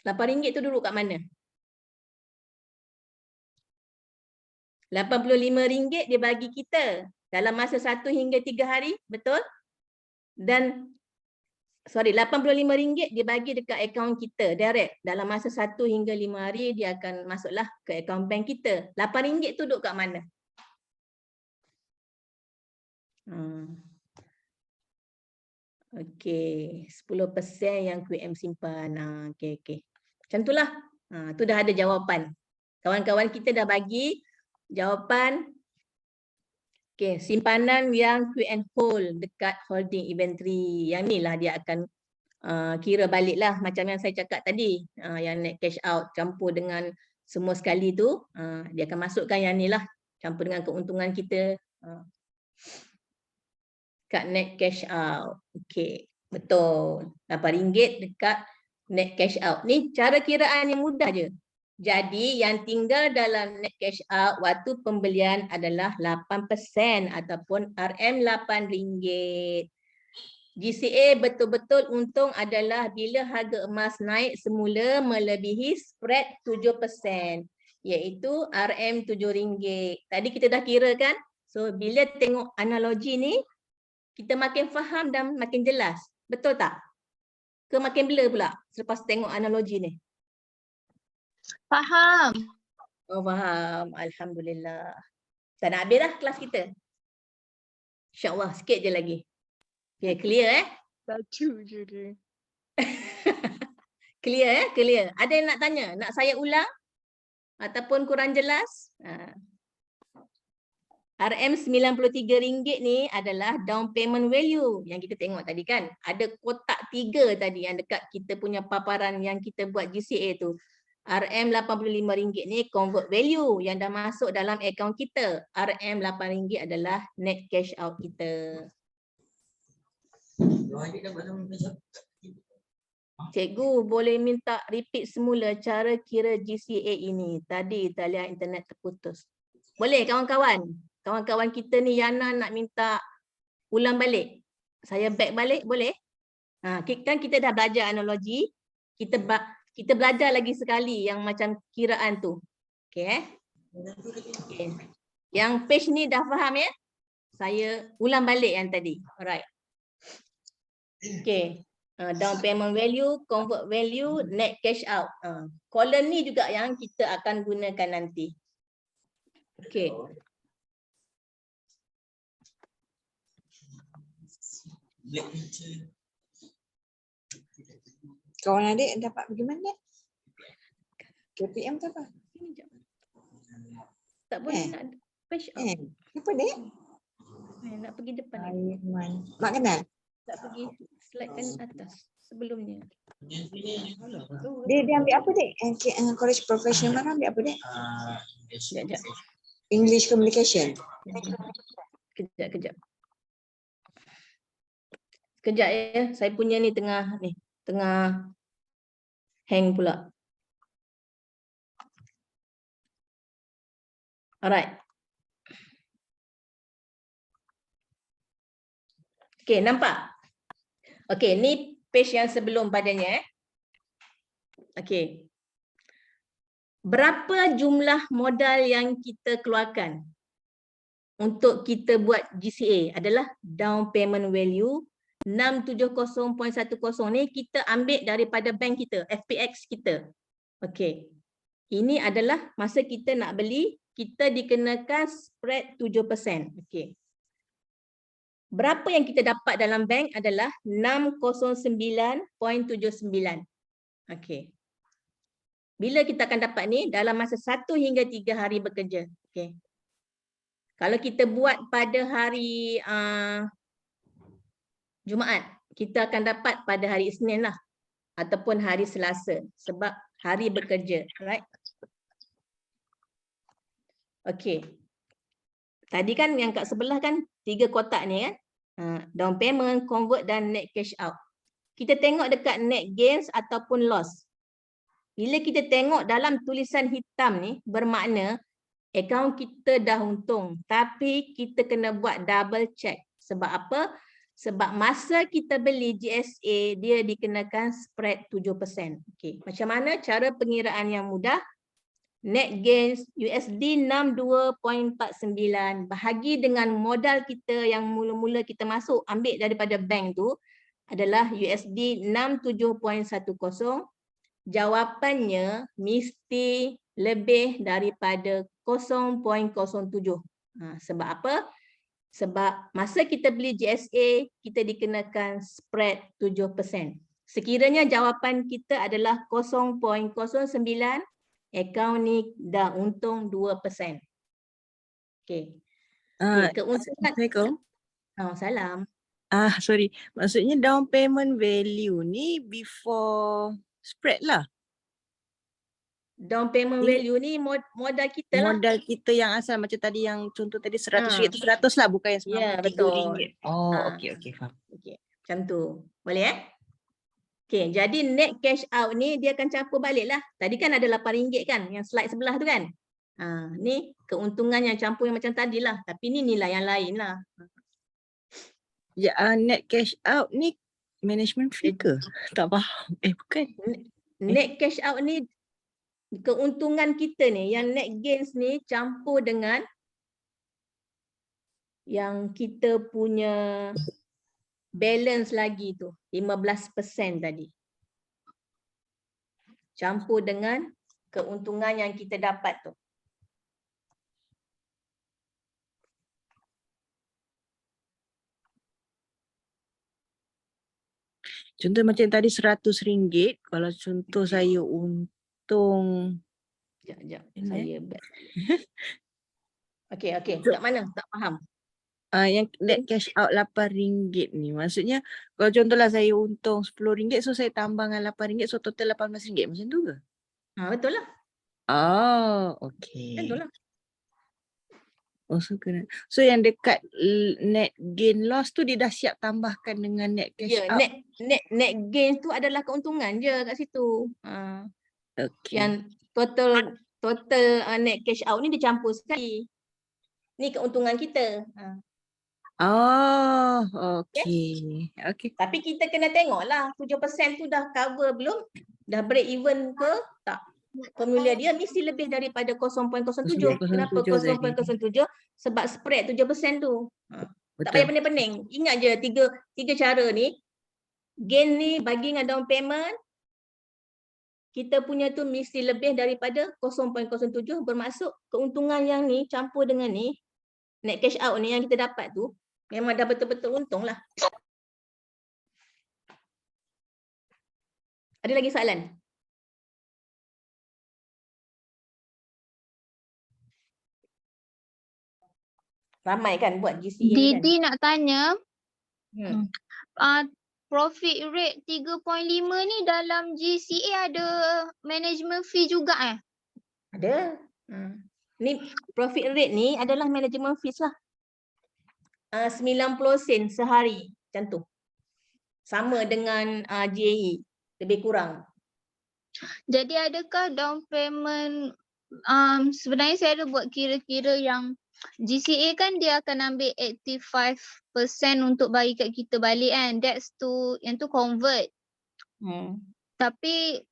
Speaker 2: RM8 tu duduk kat mana? RM85 dia bagi kita dalam masa 1 hingga 3 hari, betul? Dan RM85 dia bagi dekat akaun kita direct. Dalam masa 1 hingga 5 hari dia akan masuklah ke akaun bank kita. RM8 tu duduk kat mana? Okey, 10% yang QM simpan. Okey. Macam itulah. Tu dah ada jawapan. Kawan-kawan kita dah bagi jawapan. Okey, simpanan yang QM hold dekat holding inventory. Yang ni lah dia akan kira balik lah macam yang saya cakap tadi. Yang net cash out campur dengan semua sekali tu. Dia akan masukkan yang ni lah. Campur dengan keuntungan kita. Kat net cash out. Okey, betul. RM8 dekat net cash out. Ni cara kiraan yang mudah je. Jadi yang tinggal dalam net cash out waktu pembelian adalah 8% ataupun RM8. GCA betul-betul untung adalah bila harga emas naik semula melebihi spread 7%, iaitu RM7. Tadi kita dah kira kan? So bila tengok analogi ni, kita makin faham dan makin jelas. Betul tak? Ke makin blur pula selepas tengok analogi ni?
Speaker 3: Faham.
Speaker 2: Oh, faham. Alhamdulillah. Dah nak habis dah kelas kita. InsyaAllah sikit je lagi. Okay, clear
Speaker 1: Satu je dia.
Speaker 2: Clear clear. Ada yang nak tanya? Nak saya ulang? Ataupun kurang jelas? RM93 ni adalah down payment value yang kita tengok tadi kan. Ada kotak 3 tadi yang dekat kita punya paparan yang kita buat GCA tu. RM85 ni convert value yang dah masuk dalam akaun kita. RM8 adalah net cash out kita. Cikgu boleh minta repeat semula cara kira GCA ini. Tadi talian internet terputus. Boleh kawan-kawan? Kawan-kawan kita ni Yana nak minta ulang balik. Saya back balik boleh? Kan kita dah belajar analogi. Kita belajar lagi sekali yang macam kiraan tu. Okey Okay. Yang page ni dah faham ya? Saya ulang balik yang tadi. Alright. Okey. Down payment value, convert value, net cash out. Column ni juga yang kita akan gunakan nanti. Okey.
Speaker 4: Kawan adik dapat pergi mana? KPM tu apa?
Speaker 2: Tak boleh nak page out.
Speaker 4: Apa dek?
Speaker 2: Nak pergi depan.
Speaker 4: Aiman. Mak kenal?
Speaker 2: Tak pergi slide kan atas sebelumnya.
Speaker 4: Dia ambil apa dek? College Professional mana ambil apa dek?
Speaker 2: Sekejap.
Speaker 4: English Communication.
Speaker 2: Kejap. Kejap ya, saya punya ni tengah hang pula. Alright. Okay, nampak? Okay, ni page yang sebelum padanya. Okay. Berapa jumlah modal yang kita keluarkan untuk kita buat GCA adalah down payment value 670.10 ni kita ambil daripada bank kita, FPX kita. Okay. Ini adalah masa kita nak beli, kita dikenakan spread 7%. Okay. Berapa yang kita dapat dalam bank adalah 609.79. Okey. Bila kita akan dapat ni? Dalam masa 1 hingga 3 hari bekerja. Okey. Kalau kita buat pada hari Jumaat, kita akan dapat pada hari Isnin lah. Ataupun hari Selasa. Sebab hari bekerja. Alright. Okey. Tadi kan yang kat sebelah kan 3 kotak ni kan. Down payment, convert dan net cash out. Kita tengok dekat net gains ataupun loss. Bila kita tengok dalam tulisan hitam ni, bermakna akaun kita dah untung. Tapi kita kena buat double check. Sebab apa? Sebab masa kita beli GSA, dia dikenakan spread 7%. Okay. Macam mana cara pengiraan yang mudah? Net gains USD 62.49 bahagi dengan modal kita yang mula-mula kita masuk ambil daripada bank tu adalah USD 67.10. Jawapannya mesti lebih daripada 0.07. Sebab apa? Sebab masa kita beli GSA, kita dikenakan spread 7%. Sekiranya jawapan kita adalah 0.09, akaun ni dah untung 2%. Okey. Keuntungan.
Speaker 3: Assalamualaikum.
Speaker 2: Salam.
Speaker 3: Sorry. Maksudnya down payment value ni before spread lah.
Speaker 2: Down payment value ni modal kita lah.
Speaker 3: Modal kita yang asal macam tadi yang contoh tadi RM100 tu 100 lah, bukan yang
Speaker 2: Ya,
Speaker 3: RM93.
Speaker 2: betul.
Speaker 3: Okey, faham.
Speaker 2: Okey. Macam tu. Boleh Okey, jadi net cash out ni dia akan campur balik lah. Tadi kan ada RM8 kan, yang slide sebelah tu kan. Ni keuntungan yang campur yang macam tadi lah. Tapi ni nilai yang lain lah.
Speaker 3: Ya, net cash out ni management fee ke? Tak faham. Bukan.
Speaker 2: Net cash out ni keuntungan kita ni, yang net gains ni campur dengan yang kita punya balance lagi tu, 15% tadi. Campur dengan keuntungan yang kita dapat tu.
Speaker 3: Contoh macam tadi RM100, kalau contoh saya untung.
Speaker 2: Sekejap. Saya Okey. Kat mana? Tak faham.
Speaker 3: Yang net cash out RM8 ni, maksudnya kalau contohlah saya untung RM10, so saya tambah dengan RM8, so total RM18, macam tu ke?
Speaker 2: Betul lah.
Speaker 3: Okey.
Speaker 2: Betul lah.
Speaker 3: So yang dekat net gain loss tu dia dah siap tambahkan dengan net cash out.
Speaker 2: Net gain tu adalah keuntungan je kat situ.
Speaker 3: Okey.
Speaker 2: Yang total net cash out ni dicampur sekali. Ni keuntungan kita.
Speaker 3: Okey.
Speaker 2: Tapi kita kena tengoklah 7% tu dah cover belum? Dah break even ke tak? Formula dia mesti lebih daripada 0.07. Kenapa 0.07? Sebab spread 7% tu. Tak payah pening-pening. Ingat je tiga cara ni. Gain ni bagi dengan down payment, kita punya tu mesti lebih daripada 0.07, bermaksud keuntungan yang ni campur dengan ni, net cash out ni yang kita dapat tu, memang dah betul-betul untung lah. Ada lagi soalan? Ramai kan buat GCA
Speaker 5: Didi
Speaker 2: kan?
Speaker 5: nak tanya, profit rate 3.5 ni dalam GCA ada management fee juga
Speaker 2: Ada. Ni profit rate ni adalah management fees lah. 90 sen sehari, macam tu. Sama dengan GAE, lebih kurang.
Speaker 5: Jadi adakah down payment, sebenarnya saya ada buat kira-kira yang GCA kan dia akan ambil 85% untuk bagi kat kita balik kan. That's to, yang tu convert. Tapi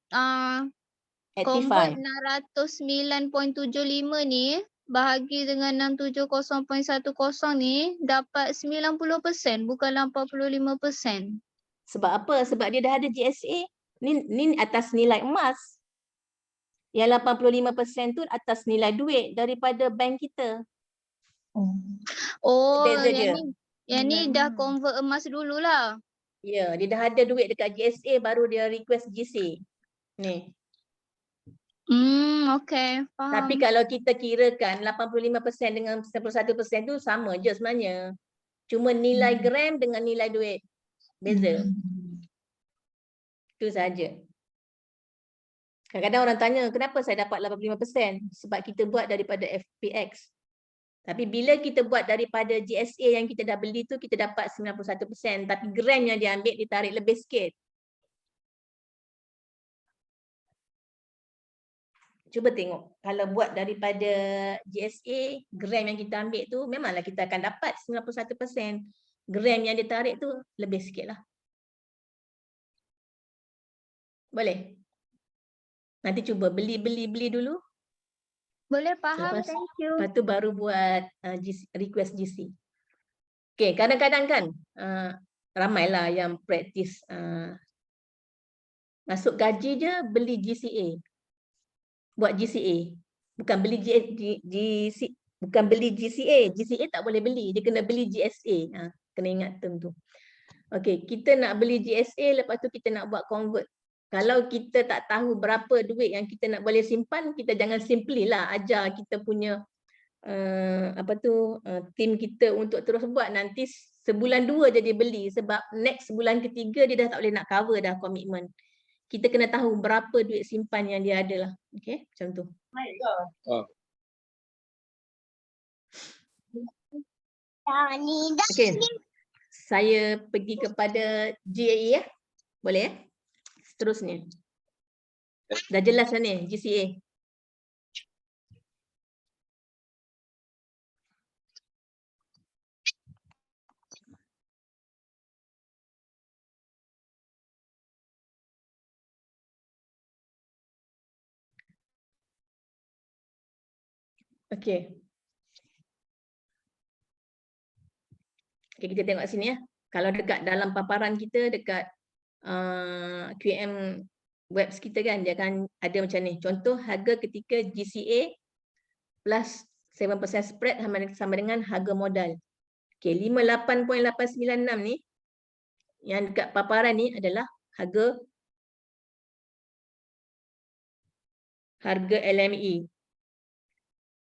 Speaker 5: convert 609.75 ni bahagi dengan 670.10 ni dapat 90%, bukan 85%.
Speaker 2: Sebab apa? Sebab dia dah ada GSA. Ni atas nilai emas. Yang 85% tu atas nilai duit daripada bank kita.
Speaker 5: Yang ni dah convert emas dululah.
Speaker 2: Ya, dia dah ada duit dekat GSA baru dia request GC. Ni.
Speaker 5: Okay,
Speaker 2: Tapi
Speaker 5: faham.
Speaker 2: kalau kita kirakan 85% dengan 91% tu sama je sebenarnya. Cuma nilai gram dengan nilai duit beza. Itu saja. Kadang-kadang orang tanya, kenapa saya dapat 85%? Sebab kita buat daripada FPX. Tapi bila kita buat daripada GSA yang kita dah beli tu, kita dapat 91%. Tapi gram yang dia ambil, ditarik lebih sikit. Cuba tengok, kalau buat daripada GSA, gram yang kita ambil tu, memanglah kita akan dapat 91%. Gram yang ditarik tu, lebih sikit lah. Boleh? Nanti cuba beli dulu.
Speaker 5: Boleh faham,
Speaker 2: Lepas,
Speaker 5: thank you.
Speaker 2: lepas tu baru buat request GC. Okay, kadang-kadang kan ramailah yang praktis masuk gaji je beli GCA. Buat GCA. Bukan beli bukan beli GCA. GCA tak boleh beli, dia kena beli GSA. Kena ingat term tu. Okay, kita nak beli GSA, lepas tu kita nak buat convert. Kalau kita tak tahu berapa duit yang kita nak boleh simpan, kita jangan simply lah ajar kita punya tim kita untuk terus buat. Nanti sebulan 2 je dia beli, sebab next bulan ketiga dia dah tak boleh nak cover dah komitmen. Kita kena tahu berapa duit simpan yang dia ada lah. Okay, macam tu. Okay, saya pergi kepada GAE ya. Boleh ya? Seterusnya. Dah jelas kan ni GCA? Okay. Okay, kita tengok sini ya. Kalau dekat dalam paparan kita, dekat QM webs kita kan, dia akan ada macam ni. Contoh harga ketika GCA plus 7% spread sama dengan harga modal. Okay, 58.896 ni, yang dekat paparan ni adalah harga LME.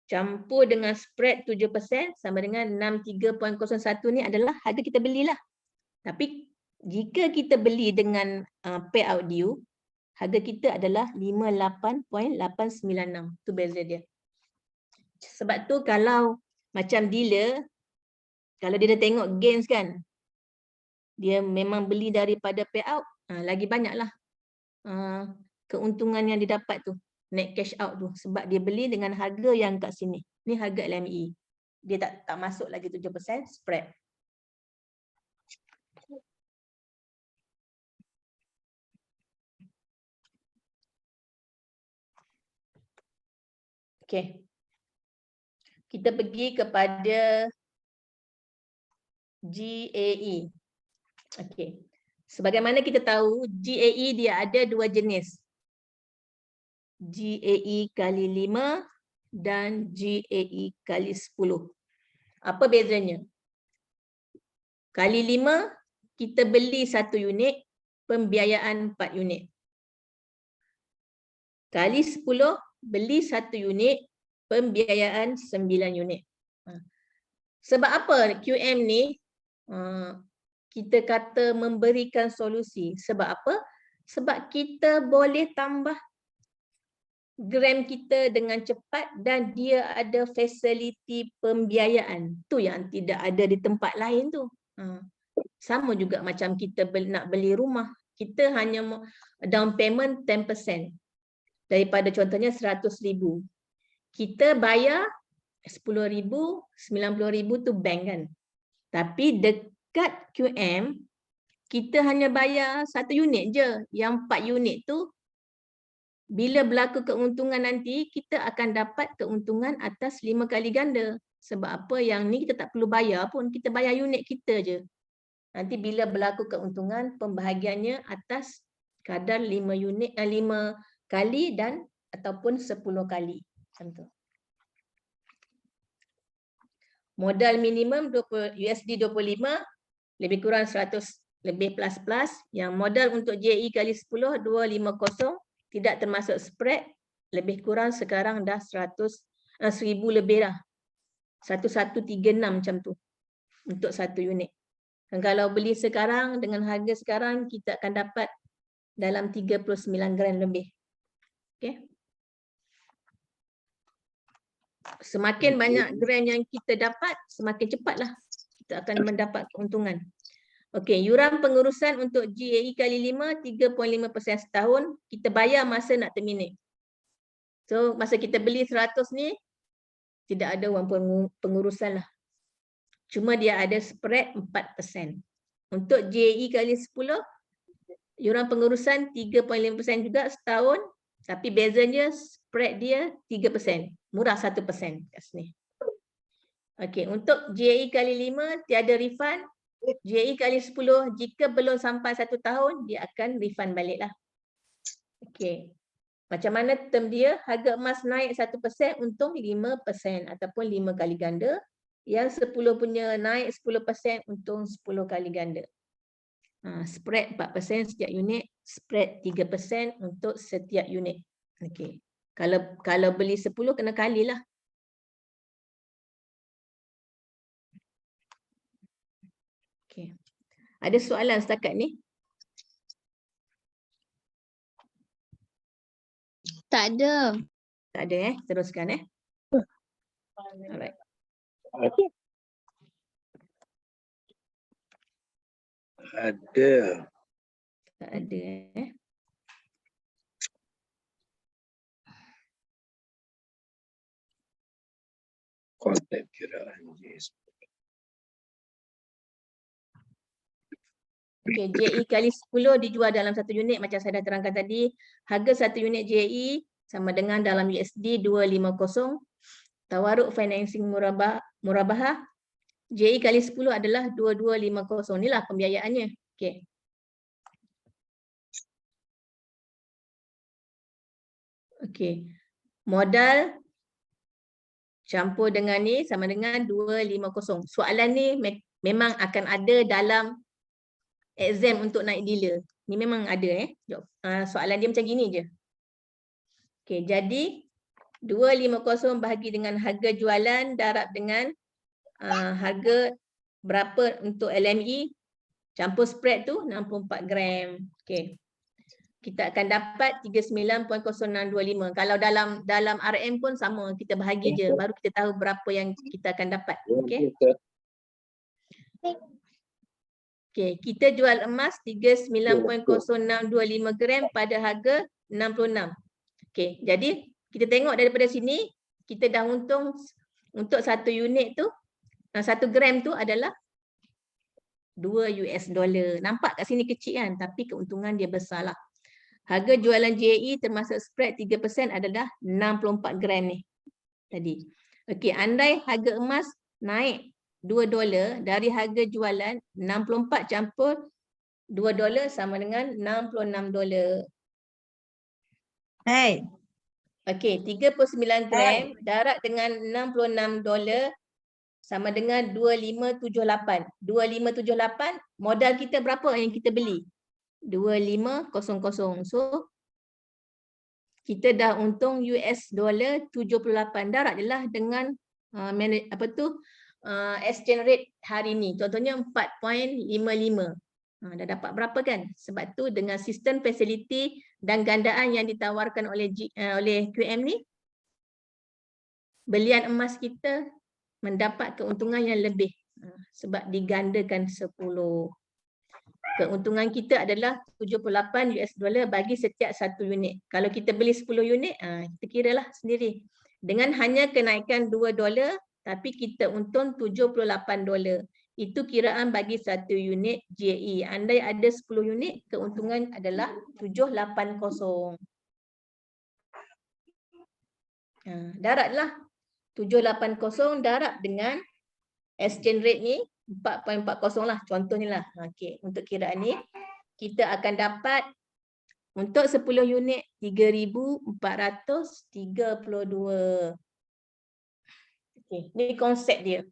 Speaker 2: Campur dengan spread 7% sama dengan 63.01 ni adalah harga kita belilah. Tapi jika kita beli dengan payout due, harga kita adalah 58.896. Tu beza dia. Sebab tu kalau macam dealer, kalau dia dah tengok gains kan, dia memang beli daripada payout, lagi banyaklah keuntungan yang didapat tu. Net cash out tu, sebab dia beli dengan harga yang kat sini. Ni harga LME. Dia tak masuk lagi 7% spread. Okay. Kita pergi kepada GAE. Okay. Sebagaimana kita tahu, GAE dia ada 2 jenis. GAE kali 5 dan GAE kali 10. Apa bezanya? Kali 5, kita beli 1 unit, pembiayaan 4 unit. Kali 10, beli 1 unit, pembiayaan 9 unit. Sebab apa QM ni kita kata memberikan solusi? Sebab apa? Sebab kita boleh tambah gram kita dengan cepat dan dia ada fasiliti pembiayaan. Tu yang tidak ada di tempat lain tu. Sama juga macam kita nak beli rumah. Kita hanya down payment 10%. Daripada contohnya 100,000. Kita bayar 10,000, 90,000 tu bank kan. Tapi dekat QM, kita hanya bayar 1 unit je. Yang 4 unit tu, bila berlaku keuntungan nanti, kita akan dapat keuntungan atas 5 kali ganda. Sebab apa? Yang ni kita tak perlu bayar pun, kita bayar unit kita je. Nanti bila berlaku keuntungan, pembahagiannya atas kadar 5 kali dan ataupun 10 kali. Macam tu. Modal minimum USD 25, lebih kurang 100 lebih plus. Yang modal untuk JE kali 10, 250, tidak termasuk spread, lebih kurang sekarang dah 1000 lebih dah. 1136 macam tu untuk satu unit. Dan kalau beli sekarang dengan harga sekarang, kita akan dapat dalam 39 gram lebih. Okay. Semakin banyak gram yang kita dapat, semakin cepatlah kita akan mendapat keuntungan. Okey, yuran pengurusan untuk GAE kali 5, 3.5% setahun. Kita bayar masa nak terminate. So, masa kita beli 100 ni, tidak ada wang pengurusan lah. Cuma dia ada spread 4%. Untuk GAE kali 10, yuran pengurusan 3.5% juga setahun. Tapi bezanya spread dia 3%. Murah 1% kat sini. Okey, untuk GAE kali 5 tiada refund. GAE kali 10 jika belum sampai 1 tahun dia akan refund balik lah. Okey. Macam mana term dia? Harga emas naik 1%, untung 5% ataupun 5 kali ganda. Yang 10 punya naik 10%, untung 10 kali ganda. Spread 4% setiap unit, spread 3% untuk setiap unit. Okey. Kalau beli 10 kena kalilah. Okey. Ada soalan setakat ni?
Speaker 5: Tak ada.
Speaker 2: Tak ada teruskan Alright.
Speaker 6: Ada.
Speaker 2: Tak ada
Speaker 6: Konteks kiraan JS.
Speaker 2: Okey, JE kali 10 dijual dalam satu unit macam saya dah terangkan tadi. Harga satu unit JE sama dengan dalam USD 250. Tawaruk financing murabahah. JE kali 10 adalah 2250. Inilah pembiayaannya. Okey. Okey. Modal campur dengan ni sama dengan 250. Soalan ni memang akan ada dalam exam untuk naik dealer. Ni memang ada soalan dia macam gini je. Okey, jadi 250 bahagi dengan harga jualan darab dengan harga berapa untuk LME campur spread tu 64 gram. Okey. Kita akan dapat 39.0625. Kalau dalam RM pun sama, kita bahagi je baru kita tahu berapa yang kita akan dapat. Okey. Okey, kita jual emas 39.0625 gram pada harga 66. Okey, jadi kita tengok daripada sini kita dah untung untuk satu unit tu, 1 gram tu adalah $2. Nampak kat sini kecil kan, tapi keuntungan dia besarlah. Harga jualan JE termasuk spread 3% adalah 64 gram ni tadi. Okey, andai harga emas naik $2 dari harga jualan 64 campur $2 sama dengan $66.
Speaker 3: Hai.
Speaker 2: Okey, 39 gram darab dengan $66 sama dengan 2578. 2578 modal kita berapa yang kita beli? 2500. So kita dah untung $78. Darab je lah dengan exchange rate hari ni. Contohnya 4.55. Dah dapat berapa kan? Sebab tu dengan sistem facility dan gandaan yang ditawarkan oleh QM ni, belian emas kita mendapat keuntungan yang lebih sebab digandakan 10. Keuntungan kita adalah $78 bagi setiap satu unit. Kalau kita beli 10 unit, kita kiralah sendiri. Dengan hanya kenaikan $2, tapi kita untung $78. Itu kiraan bagi satu unit JE. Andai ada 10 unit, keuntungan adalah 780. Darablah 780 darab dengan exchange rate ni 4.40 lah, contohnya lah. Okey, untuk kiraan ni kita akan dapat untuk 10 unit 3,432. Okey, ni konsep dia.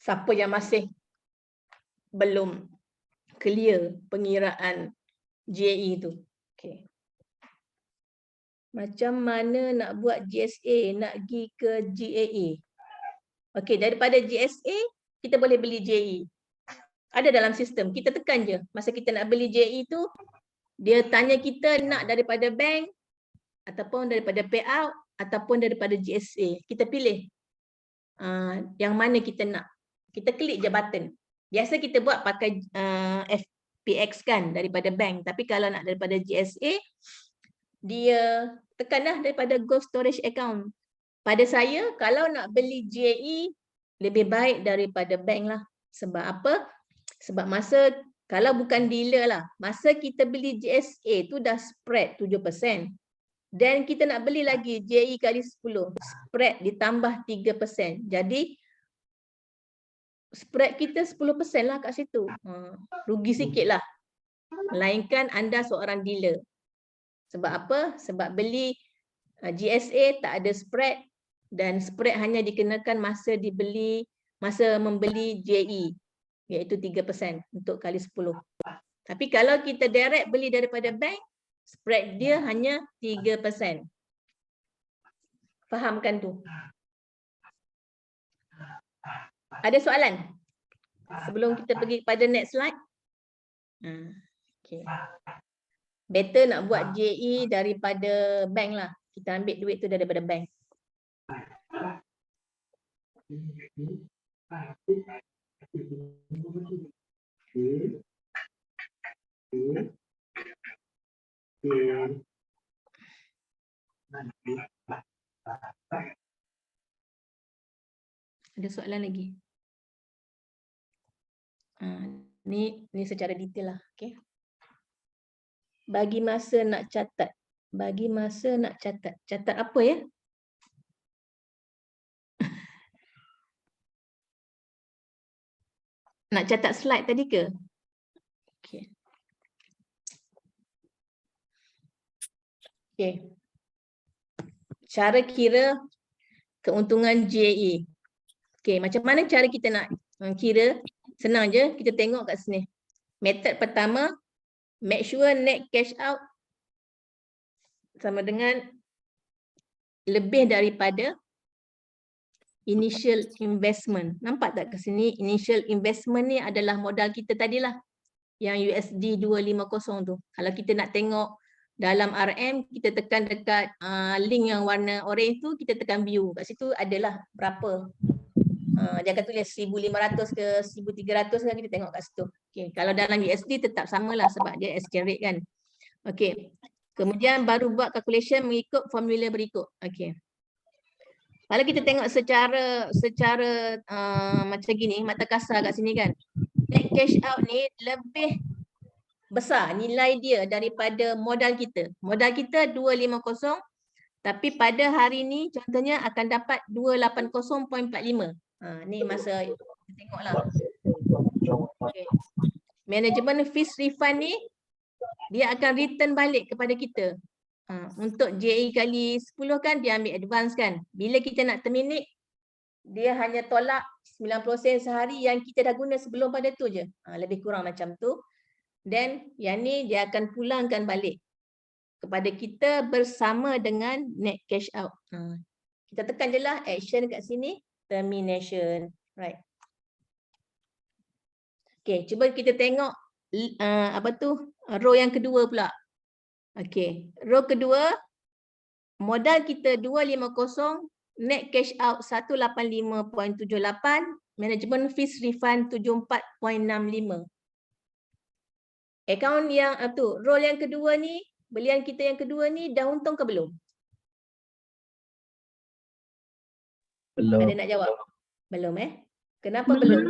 Speaker 2: Siapa yang masih belum clear pengiraan GAE tu? Okay. Macam mana nak buat GSA, nak pergi ke GAE? Okey, daripada GSA, kita boleh beli GAE. Ada dalam sistem, kita tekan je. Masa kita nak beli GAE tu, dia tanya kita nak daripada bank, ataupun daripada payout, ataupun daripada GSA. Kita pilih yang mana kita nak. Kita klik je button. Biasa kita buat pakai FPX kan, daripada bank. Tapi kalau nak daripada GSA, dia tekanlah daripada Gold Storage Account. Pada saya, kalau nak beli GAE, lebih baik daripada bank lah. Sebab apa? Sebab masa, kalau bukan dealer lah, masa kita beli GSA tu dah spread 7%. Dan kita nak beli lagi GAE kali 10, spread ditambah 3%. Jadi, spread kita 10% lah kat situ. Rugi sikit lah. Melainkan anda seorang dealer. Sebab apa? Sebab beli GSA tak ada spread dan spread hanya dikenakan masa membeli GAE, iaitu 3% untuk kali 10. Tapi kalau kita direct beli daripada bank, spread dia hanya 3%. Fahamkan tu? Ada soalan? Sebelum kita pergi pada next slide. Okay. Better nak buat GAE daripada bank lah. Kita ambil duit tu daripada bank. Ada soalan lagi? Ni secara detail lah. Okay. Bagi masa nak catat. Bagi masa nak catat. Catat apa ya? Nak catat slide tadi ke? Okay. Okay. Cara kira keuntungan GAE. Okay, macam mana cara kita nak kira? Senang je, kita tengok kat sini. Metod pertama, make sure net cash out sama dengan lebih daripada initial investment. Nampak tak ke sini? Initial investment ni adalah modal kita tadilah. Yang USD 250 tu. Kalau kita nak tengok dalam RM, kita tekan dekat link yang warna orange tu, kita tekan view. Kat situ adalah berapa. Dia akan tulis 1,500 ke 1,300 kan, kita tengok kat situ. Okay. Kalau dalam USD tetap samalah sebab dia exchange rate kan. Okay. Kemudian baru buat calculation mengikut formula berikut. Okay. Kalau kita tengok secara macam gini, mata kasar kat sini kan. Net cash out ni lebih besar nilai dia daripada modal kita. Modal kita 250, tapi pada hari ni contohnya akan dapat 280.45. Ni masa kita tengoklah. Okay. Management fees refund ni dia akan return balik kepada kita. Untuk GAE kali 10 kan dia ambil advance kan. Bila kita nak terminate, dia hanya tolak 90% sehari yang kita dah guna sebelum pada tu je. Lebih kurang macam tu. Dan yang ni dia akan pulangkan balik kepada kita bersama dengan net cash out. Kita tekan je lah action kat sini, termination. Right. Okay, cuba kita tengok row yang kedua pula. Okay, row kedua, modal kita 250, net cash out 185.78, management fees refund 74.65. Account yang row yang kedua ni, belian kita yang kedua ni dah untung ke belum?
Speaker 7: Belum.
Speaker 2: Ada nak jawab? Belum Kenapa belum?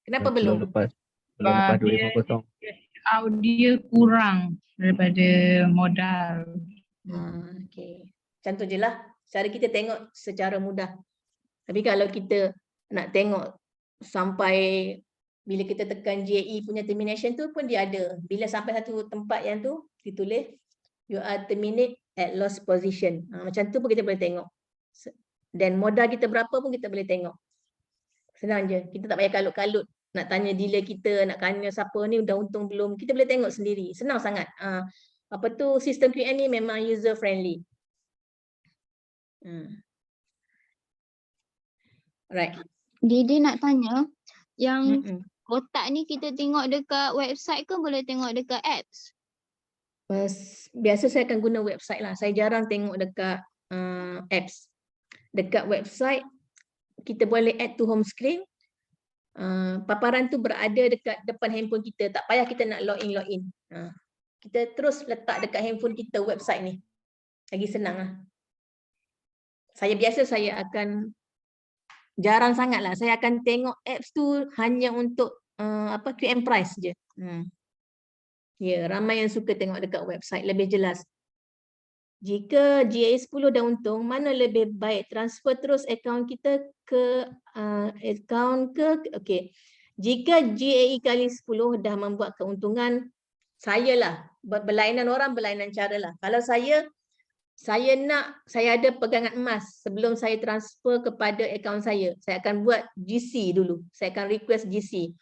Speaker 2: Kenapa belum?
Speaker 7: Lepas
Speaker 8: Sebab
Speaker 7: 250.
Speaker 8: Dia kurang daripada modal.
Speaker 2: Okay. Macam tu je lah. Cara kita tengok secara mudah. Tapi kalau kita nak tengok sampai bila kita tekan GAE punya termination tu pun dia ada. Bila sampai satu tempat yang tu ditulis you are terminate at loss position. Macam tu pun kita boleh tengok. Dan modal kita berapa pun kita boleh tengok. Senang je. Kita tak payah kalut-kalut nak tanya dealer kita, nak tanya siapa ni dah untung belum. Kita boleh tengok sendiri. Senang sangat. Apa tu, sistem QN ni memang user friendly. Right.
Speaker 5: Dia nak tanya yang
Speaker 2: Mm-mm.
Speaker 5: kotak ni kita tengok dekat website ke boleh tengok dekat apps?
Speaker 2: Biasa saya akan guna website lah. Saya jarang tengok dekat apps. Dekat website kita boleh add to home screen. Paparan tu berada dekat depan handphone kita. Tak payah kita nak login. Kita terus letak dekat handphone kita website ni. Lagi senang lah. Saya akan jarang sangat lah. Saya akan tengok apps tu hanya untuk QM price je. Ya, ramai yang suka tengok dekat website, lebih jelas. Jika GAE 10 dah untung, mana lebih baik? Transfer terus akaun kita ke akaun ke? Okey. Jika GAE kali 10 dah membuat keuntungan, saya lah. Berlainan orang, berlainan cara lah. Kalau saya ada pegangan emas sebelum saya transfer kepada akaun saya akan buat GC dulu. Saya akan request GC.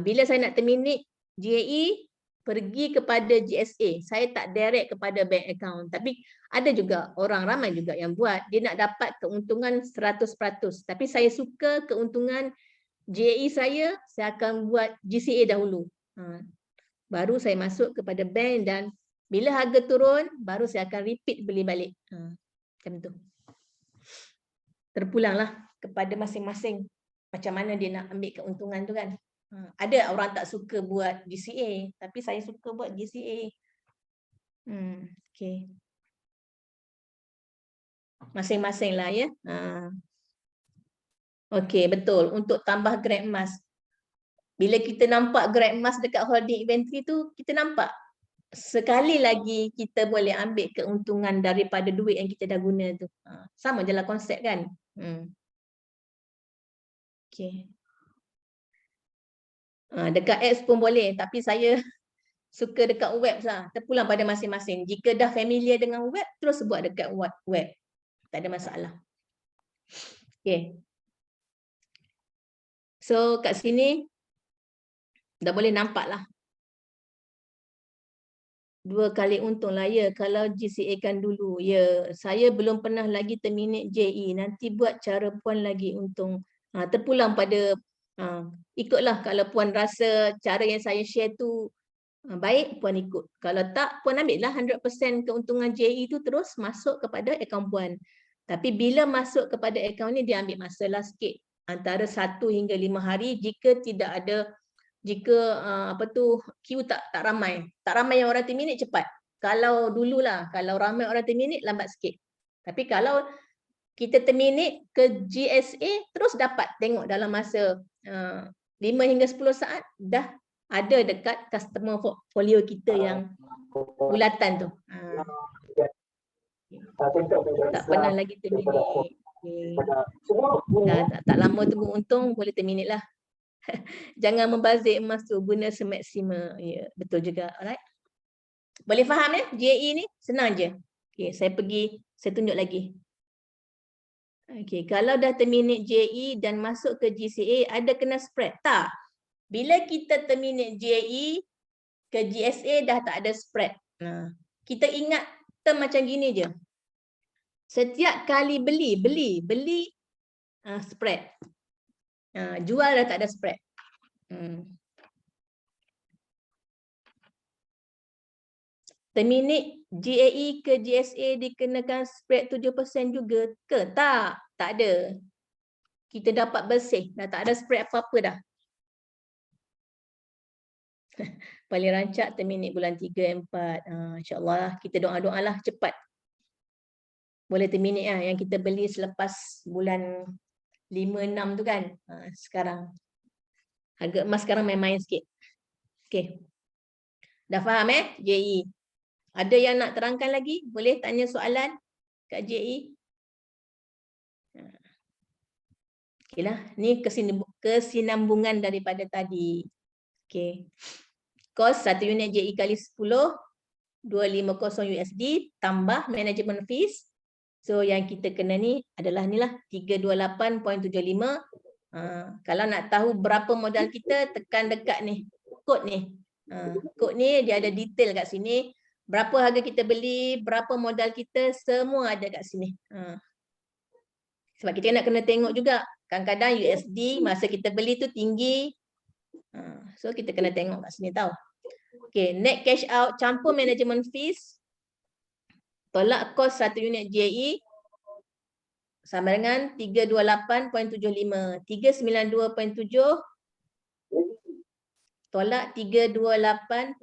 Speaker 2: Bila saya nak terminate GAE, pergi kepada GSA. Saya tak direct kepada bank account. Tapi ada juga orang ramai juga yang buat. Dia nak dapat keuntungan 100%. Tapi saya suka keuntungan GAE saya akan buat GCA dahulu. Baru saya masuk kepada bank dan bila harga turun, baru saya akan repeat beli balik. Macam tu. Terpulanglah kepada masing-masing. Macam mana dia nak ambil keuntungan tu kan. Ada orang tak suka buat GCA, tapi saya suka buat GCA. Okay. Masing-masing lah ya. Okay, betul. Untuk tambah grade emas. Bila kita nampak grade emas dekat holding inventory tu, kita nampak sekali lagi kita boleh ambil keuntungan daripada duit yang kita dah guna tu. Sama je lah konsep kan. Okay. Dekat apps pun boleh, tapi saya suka dekat web lah. Terpulang pada masing-masing. Jika dah familiar dengan web, terus buat dekat web. Tak ada masalah. Okay. So kat sini dah boleh nampak lah. 2 kali untung lah ya kalau GCA kan dulu. Ya, saya belum pernah lagi terminate JE. Nanti buat cara puan lagi untung. Terpulang pada ikutlah kalau puan rasa cara yang saya share tu baik, puan ikut. Kalau tak, puan ambil lah 100% keuntungan JE tu terus masuk kepada akaun puan. Tapi bila masuk kepada akaun ni dia ambil masa lah sikit. Antara 1 hingga 5 hari jika tidak ada queue tak ramai. Tak ramai yang orang terminate cepat. Kalau dululah, kalau ramai orang terminate lambat sikit. Tapi kalau kita terminate ke GSA terus dapat tengok dalam masa 5 hingga 10 saat dah ada dekat customer portfolio kita yang bulatan tu. Tak pernah lagi terminate. Tak lama tunggu untung boleh terminate lah. Jangan membazir emas tu, guna semaksima. Ya, betul juga. Alright. Boleh faham ya? GAE ni senang je. Okay, saya tunjuk lagi. Okay, kalau dah terminate GAE dan masuk ke GCA, ada kena spread? Tak. Bila kita terminate GAE ke GSA dah tak ada spread. Kita ingat term macam gini je. Setiap kali beli spread. Jual dah tak ada spread. Terminate GAE ke GSA dikenakan spread 7% juga ke? Tak ada. Kita dapat bersih, dah tak ada spread apa-apa dah. Paling rancak terminate bulan 3, 4. InsyaAllah kita doa-doa lah cepat. Boleh terminate lah yang kita beli selepas bulan 5, 6 tu kan. Sekarang harga emas sekarang main-main sikit. Okay. Dah faham JE? Ada yang nak terangkan lagi? Boleh tanya soalan kat JE? Okay lah. Ni kesinambungan daripada tadi. Okay. Kos 1 unit JE kali 10, 250 USD tambah management fees. So yang kita kena ni adalah ni lah 328.75 Kalau nak tahu berapa modal kita, tekan dekat ni, kod ni. Kod ni dia ada detail kat sini. Berapa harga kita beli, berapa modal kita, semua ada kat sini. Sebab kita nak kena tengok juga. Kadang-kadang USD masa kita beli tu tinggi. So kita kena tengok kat sini tahu. Okay, net cash out campur management fees. Tolak kos 1 unit JE sama dengan 328.75. 392.7 tolak 328.75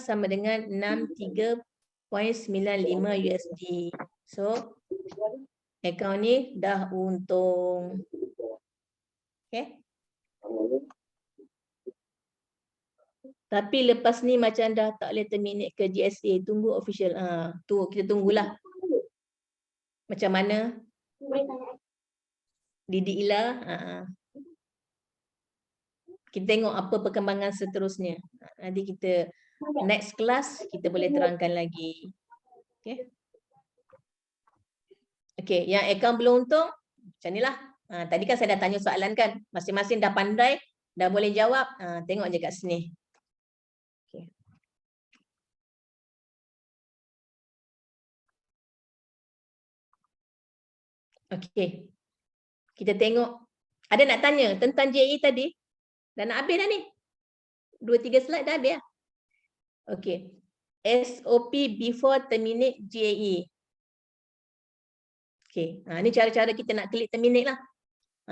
Speaker 2: sama dengan 63.95 USD. So akaun ni dah untung. Okay. Tapi lepas ni macam dah tak boleh terminate ke GSA, tunggu official. Tu kita tunggulah. Macam mana? Didik Ila. Kita tengok apa perkembangan seterusnya. Nanti kita next class kita boleh terangkan lagi. Okay. Okay, yang akaun belum untung macam inilah. Tadi kan saya dah tanya soalan kan. Masing-masing dah pandai, dah boleh jawab. Tengok je kat sini. Okay. Okay. Kita tengok. Ada nak tanya tentang JE tadi? Dah nak habis dah ni. 2-3 slide dah habis lah. Okay. SOP before terminate JE. Okay. Ni cara-cara kita nak klik terminate lah.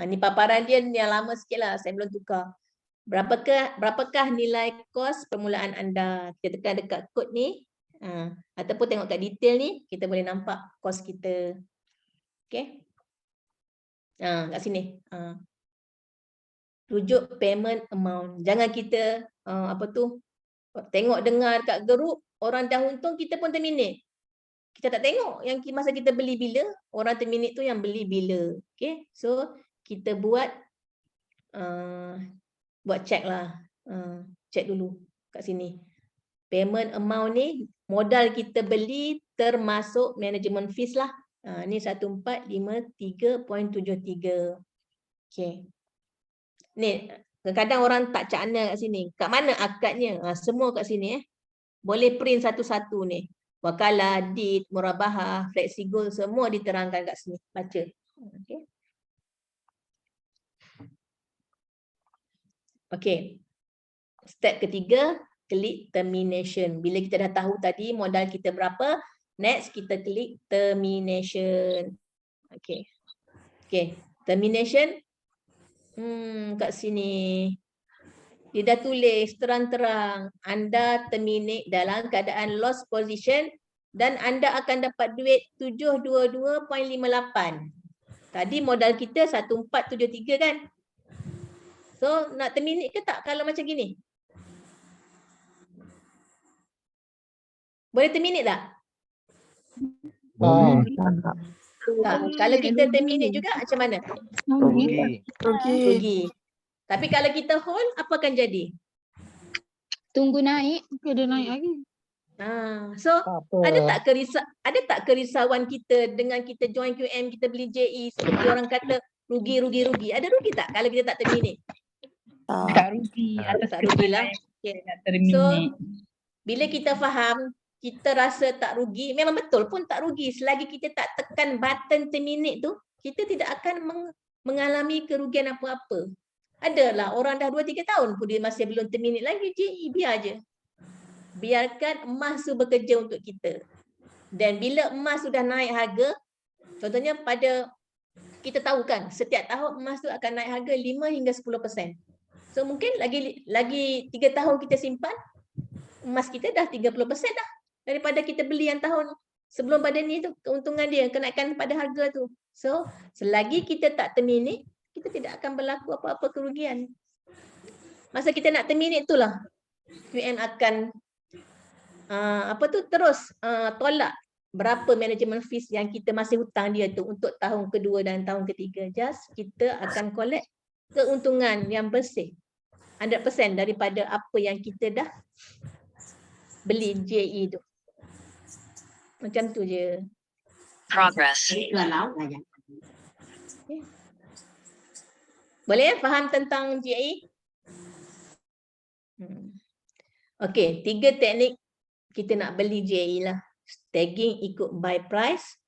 Speaker 2: Ni paparan dia yang lama sikit lah. Saya belum tukar. Berapakah nilai kos permulaan anda? Kita tekan dekat kod ni. Ataupun tengok kat detail ni. Kita boleh nampak kos kita. Okay. Kat sini. Rujuk payment amount. Jangan kita tengok dengar kat grup orang dah untung kita pun terminate. Kita tak tengok yang masa kita beli bila, orang terminate tu yang beli bila. Okay, so kita buat check lah. Check dulu kat sini. Payment amount ni modal kita beli termasuk management fees lah. Ni 1453.73. Okay. Ni kadang-kadang orang tak cakna kat sini. Kat mana akadnya? Semua kat sini. Boleh print satu-satu ni. Wakalah, DIT, murabahah, flexigold, semua diterangkan kat sini. Baca. Okay. Okay. Step ketiga, klik termination. Bila kita dah tahu tadi modal kita berapa, next kita klik termination. Okay. Okay. Termination. Kat sini dia dah tulis terang-terang anda terminate dalam keadaan loss position dan anda akan dapat duit 722.58. Tadi modal kita 1473 kan? So nak terminate ke tak kalau macam gini? Boleh terminate tak? Tak. Kalau kita terminate juga macam mana? Rugi. Tapi kalau kita hold, apa akan jadi?
Speaker 5: Tunggu naik.
Speaker 1: Dia naik lagi.
Speaker 2: So ada tak kerisauan kita dengan kita join QM, kita beli JE, seperti orang kata rugi. Ada rugi tak kalau kita tak terminate?
Speaker 8: Tak rugi.
Speaker 2: Tak rugilah. Okay. So bila kita faham, kita rasa tak rugi, memang betul pun tak rugi. Selagi kita tak tekan button terminate tu, kita tidak akan mengalami kerugian apa-apa. Adalah orang dah 2-3 tahun pun dia masih belum terminate lagi JE, biar je. Biarkan emas tu bekerja untuk kita. Dan bila emas sudah naik harga, contohnya pada kita tahu kan, setiap tahun emas tu akan naik harga 5 hingga 10%. So mungkin lagi 3 tahun kita simpan, emas kita dah 30% dah. Daripada kita beli yang tahun sebelum pada ni tu, keuntungan dia, kenaikan pada harga tu. So, selagi kita tak terminate, kita tidak akan berlaku apa-apa kerugian. Masa kita nak terminate itulah, QM akan terus tolak berapa management fees yang kita masih hutang dia tu untuk tahun kedua dan tahun ketiga. Just kita akan collect keuntungan yang bersih. 100% daripada apa yang kita dah beli JE tu. Macam tu je.
Speaker 9: Progress.
Speaker 2: Okay. Boleh faham tentang GIA? Okey, 3 teknik kita nak beli GIA lah. Staging ikut buy price,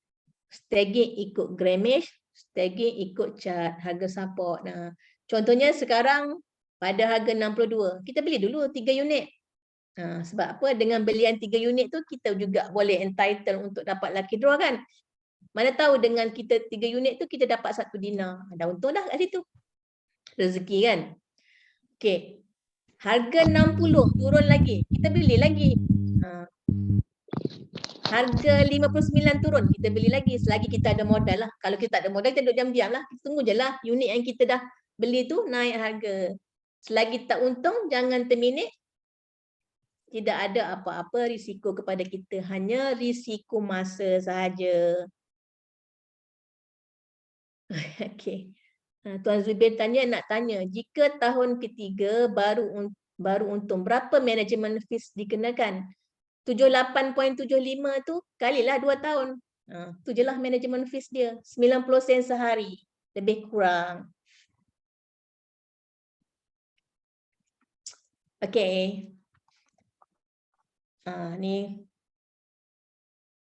Speaker 2: staging ikut grammage, staging ikut chart harga support. Nah, contohnya sekarang pada harga 62, kita beli dulu 3 unit. Sebab apa? Dengan belian 3 unit tu kita juga boleh entitle untuk dapat lucky draw kan? Mana tahu dengan kita 3 unit tu kita dapat 1 dinar. Dah untung dah kat situ. Rezeki kan? Okey. Harga 60 turun lagi, kita beli lagi. Harga 59 turun, kita beli lagi selagi kita ada modal lah. Kalau kita tak ada modal, kita duduk diam-diam lah. Kita tunggu je lah unit yang kita dah beli tu naik harga. Selagi tak untung, jangan terminate. Tidak ada apa-apa risiko kepada kita, hanya risiko masa sahaja. Okey. Tuan Zubir nak tanya, jika tahun ketiga baru untung, berapa management fees dikenakan? 78.75 tu kalilah 2 tahun. Tu je lah management fees dia. 90 sen sehari. Lebih kurang. Okey. Ni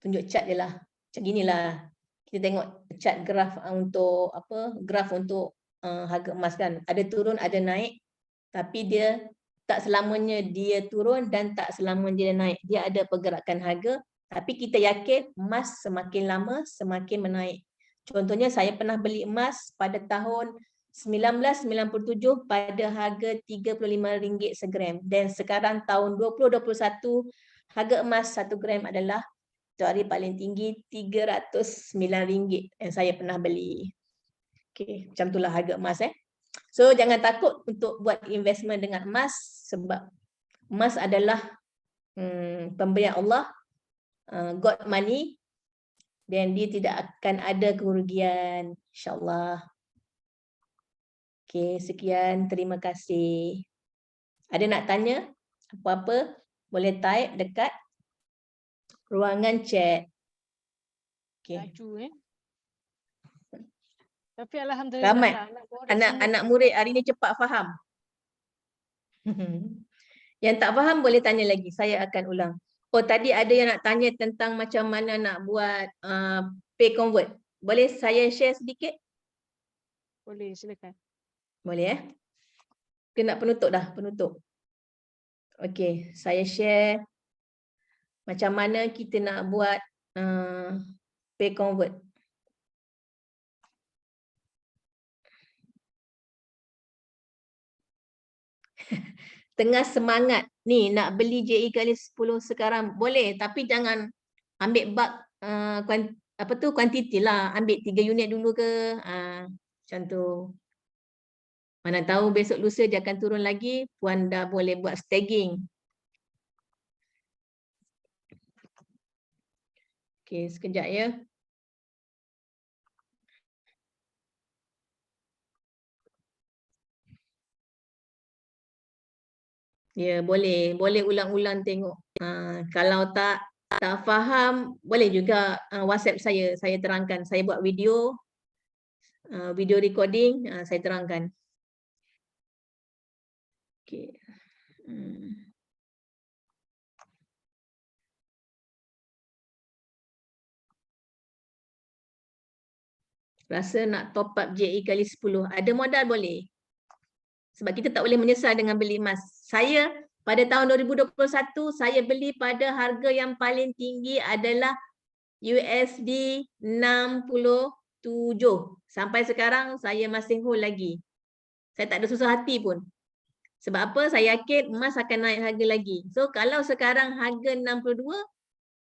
Speaker 2: tunjuk chart je lah. Macam ginilah. Kita tengok chart graf untuk apa? Graf untuk harga emas kan. Ada turun, ada naik. Tapi dia tak selamanya dia turun dan tak selamanya dia naik. Dia ada pergerakan harga. Tapi kita yakin emas semakin lama semakin menaik. Contohnya saya pernah beli emas pada tahun 1997 pada harga RM35 segram. Dan sekarang tahun 2021 harga emas 1 gram adalah tu hari paling tinggi RM309 yang saya pernah beli. Okey, macam itulah harga emas So jangan takut untuk buat investment dengan emas sebab emas adalah pemberian Allah, God money, dan dia tidak akan ada kerugian, insya-Allah. Okey, sekian, terima kasih. Ada nak tanya apa-apa boleh type dekat ruangan chat. Okey.
Speaker 1: Laju Tapi alhamdulillah
Speaker 2: Ramai
Speaker 1: lah,
Speaker 2: anak murid hari ni cepat faham. Yang tak faham boleh tanya lagi, saya akan ulang. Oh, tadi ada yang nak tanya tentang macam mana nak buat pay convert. Boleh saya share sedikit?
Speaker 1: Boleh, silakan.
Speaker 2: Boleh Kita nak penutup dah, penutup. Okey, saya share macam mana kita nak buat pay convert. Tengah semangat ni nak beli JE kali 10 sekarang boleh, tapi jangan ambil bab kuantiti lah, ambil 3 unit dulu ke, macam tu. Mana tahu besok lusa dia akan turun lagi, puan dah boleh buat staging. Okey, sekejap ya. Ya, boleh ulang-ulang tengok. Kalau tak faham, boleh juga WhatsApp saya terangkan. Saya buat video recording, saya terangkan. Okey. Rasa nak top up JE kali 10, ada modal boleh. Sebab kita tak boleh menyesal dengan beli emas. Saya pada tahun 2021, saya beli pada harga yang paling tinggi adalah USD 67. Sampai sekarang saya masih hold lagi. Saya tak ada susah hati pun. Sebab apa? Saya yakin emas akan naik harga lagi. So kalau sekarang harga 62,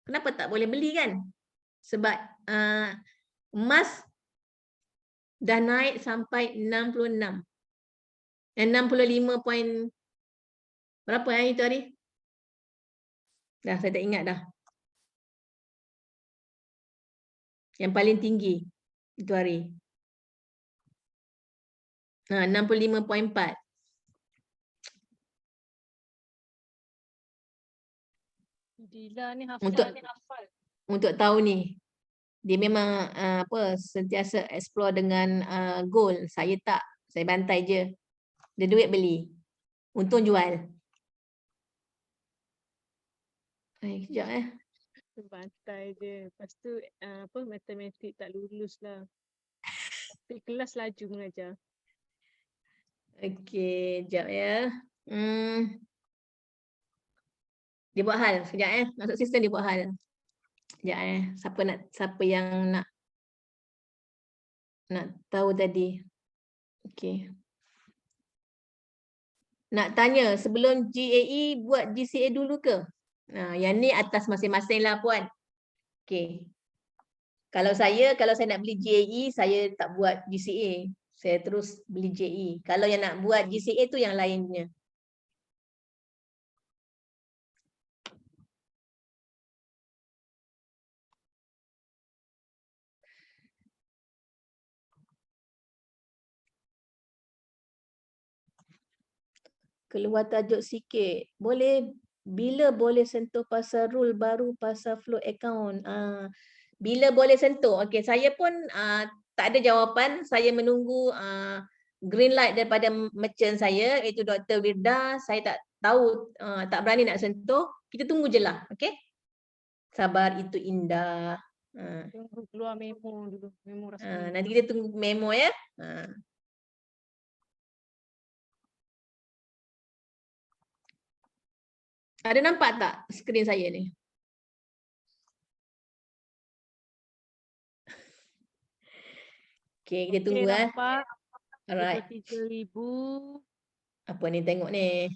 Speaker 2: kenapa tak boleh beli kan? Sebab emas dah naik sampai 66. 65 point berapa itu hari? Dah saya tak ingat dah. Yang paling tinggi itu hari. 65.4.
Speaker 1: Dila ni hafal.
Speaker 2: Untuk tahun ni. Dia memang sentiasa explore dengan gold. Saya Saya bantai je. Dia duit beli. Untung jual. Sekejap
Speaker 1: Bantai je. Lepas tu apa matematik tak lulus lah. Tapi kelas laju mengajar.
Speaker 2: Okey, sekejap ya. Dia buat hal. Sekejap masuk sistem dia buat hal. Sekejap siapa yang nak tahu tadi. Okey. Nak tanya sebelum GAE buat GCA dulu ke? Yang ni atas masing-masing lah puan. Okey. Kalau saya nak beli GAE, saya tak buat GCA. Saya terus beli GAE. Kalau yang nak buat GCA tu yang lainnya. Keluar tajuk sikit. Bila boleh sentuh pasal rule baru pasal float account? Bila boleh sentuh? Okey, saya pun tak ada jawapan. Saya menunggu green light daripada merchant saya iaitu Dr. Wirda. Saya tak tahu, tak berani nak sentuh. Kita tunggu je lah. Okey. Sabar itu indah.
Speaker 1: Tunggu keluar memo dulu. Memo rasmi.
Speaker 2: Nanti kita tunggu memo ya. Ada nampak tak skrin saya ni? Okey, kita tunggu
Speaker 1: nampak.
Speaker 2: Alright.
Speaker 1: 23,000.
Speaker 2: Apa ni tengok ni?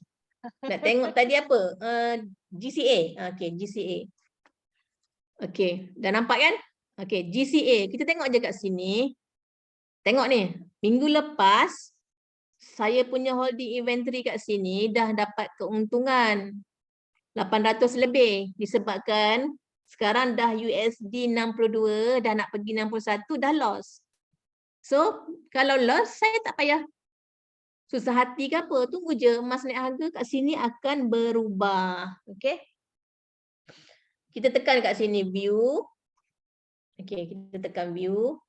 Speaker 2: Nak tengok tadi apa? GCA. Okey, GCA. Okey, dah nampak kan? Okey, GCA. Kita tengok je kat sini. Tengok ni. Minggu lepas saya punya holding inventory kat sini dah dapat keuntungan 800 lebih disebabkan sekarang dah USD 62, dah nak pergi 61, dah loss. So, kalau loss, saya tak payah susah hati ke apa. Tunggu je emas naik harga kat sini akan berubah. Okay. Kita tekan kat sini view. Okay, kita tekan view.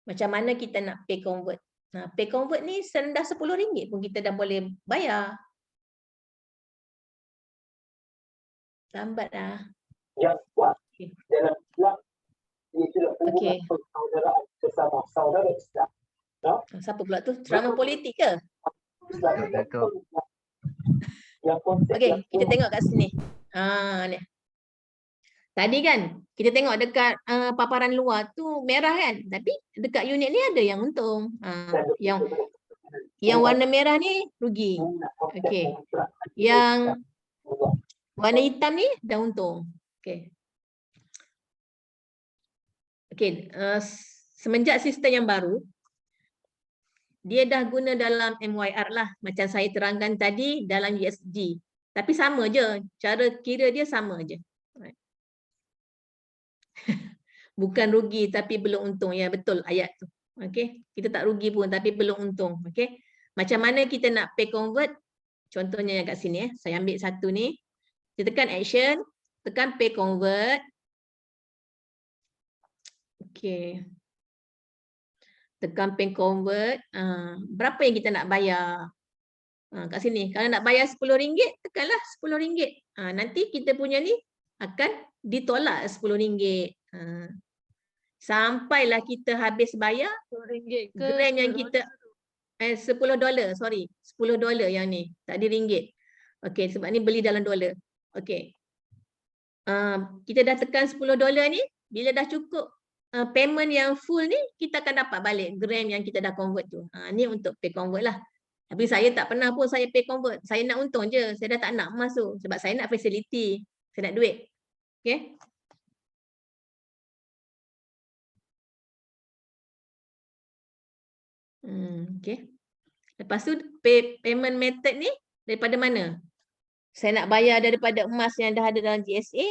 Speaker 2: Macam mana kita nak pay convert. Pay convert ni serendah RM10 pun kita dah boleh bayar. Lambat lah. Okay. Okay. Siapa pula tu? Ceramah politik ke? Okey, kita tengok kat sini. Ni. Tadi kan kita tengok dekat paparan luar tu merah kan, tapi dekat unit ni ada yang untung. Yang warna merah ni rugi. Okey. Yang warna hitam ni dah untung. Okey. Okey, semenjak sistem yang baru dia dah guna dalam MYR lah. Macam saya terangkan tadi dalam USD. Tapi sama je. Cara kira dia sama je. Bukan rugi tapi belum untung. Ya betul ayat tu. Okay. Kita tak rugi pun tapi belum untung. Okay. Macam mana kita nak pay convert? Contohnya yang kat sini. Saya ambil satu ni. Kita tekan action. Tekan pay convert. Okay. Tekan pay convert, berapa yang kita nak bayar? Kat sini, kalau nak bayar RM10, tekanlah RM10. Nanti kita punya ni akan ditolak RM10. Sampailah kita habis bayar
Speaker 1: RM10 ke
Speaker 2: gram yang kita $10, sorry, $10 yang ni, tak ada ringgit. Okey, sebab ni beli dalam dolar. Okey. Kita dah tekan $10 ni, bila dah cukup payment yang full ni, kita akan dapat balik gram yang kita dah convert tu. Ni untuk pay convert lah. Tapi saya tak pernah pun saya pay convert. Saya nak untung je. Saya dah tak nak emas tu. Sebab saya nak facility. Saya nak duit. Okay. Okay. Lepas tu payment method ni daripada mana? Saya nak bayar daripada emas yang dah ada dalam GSA,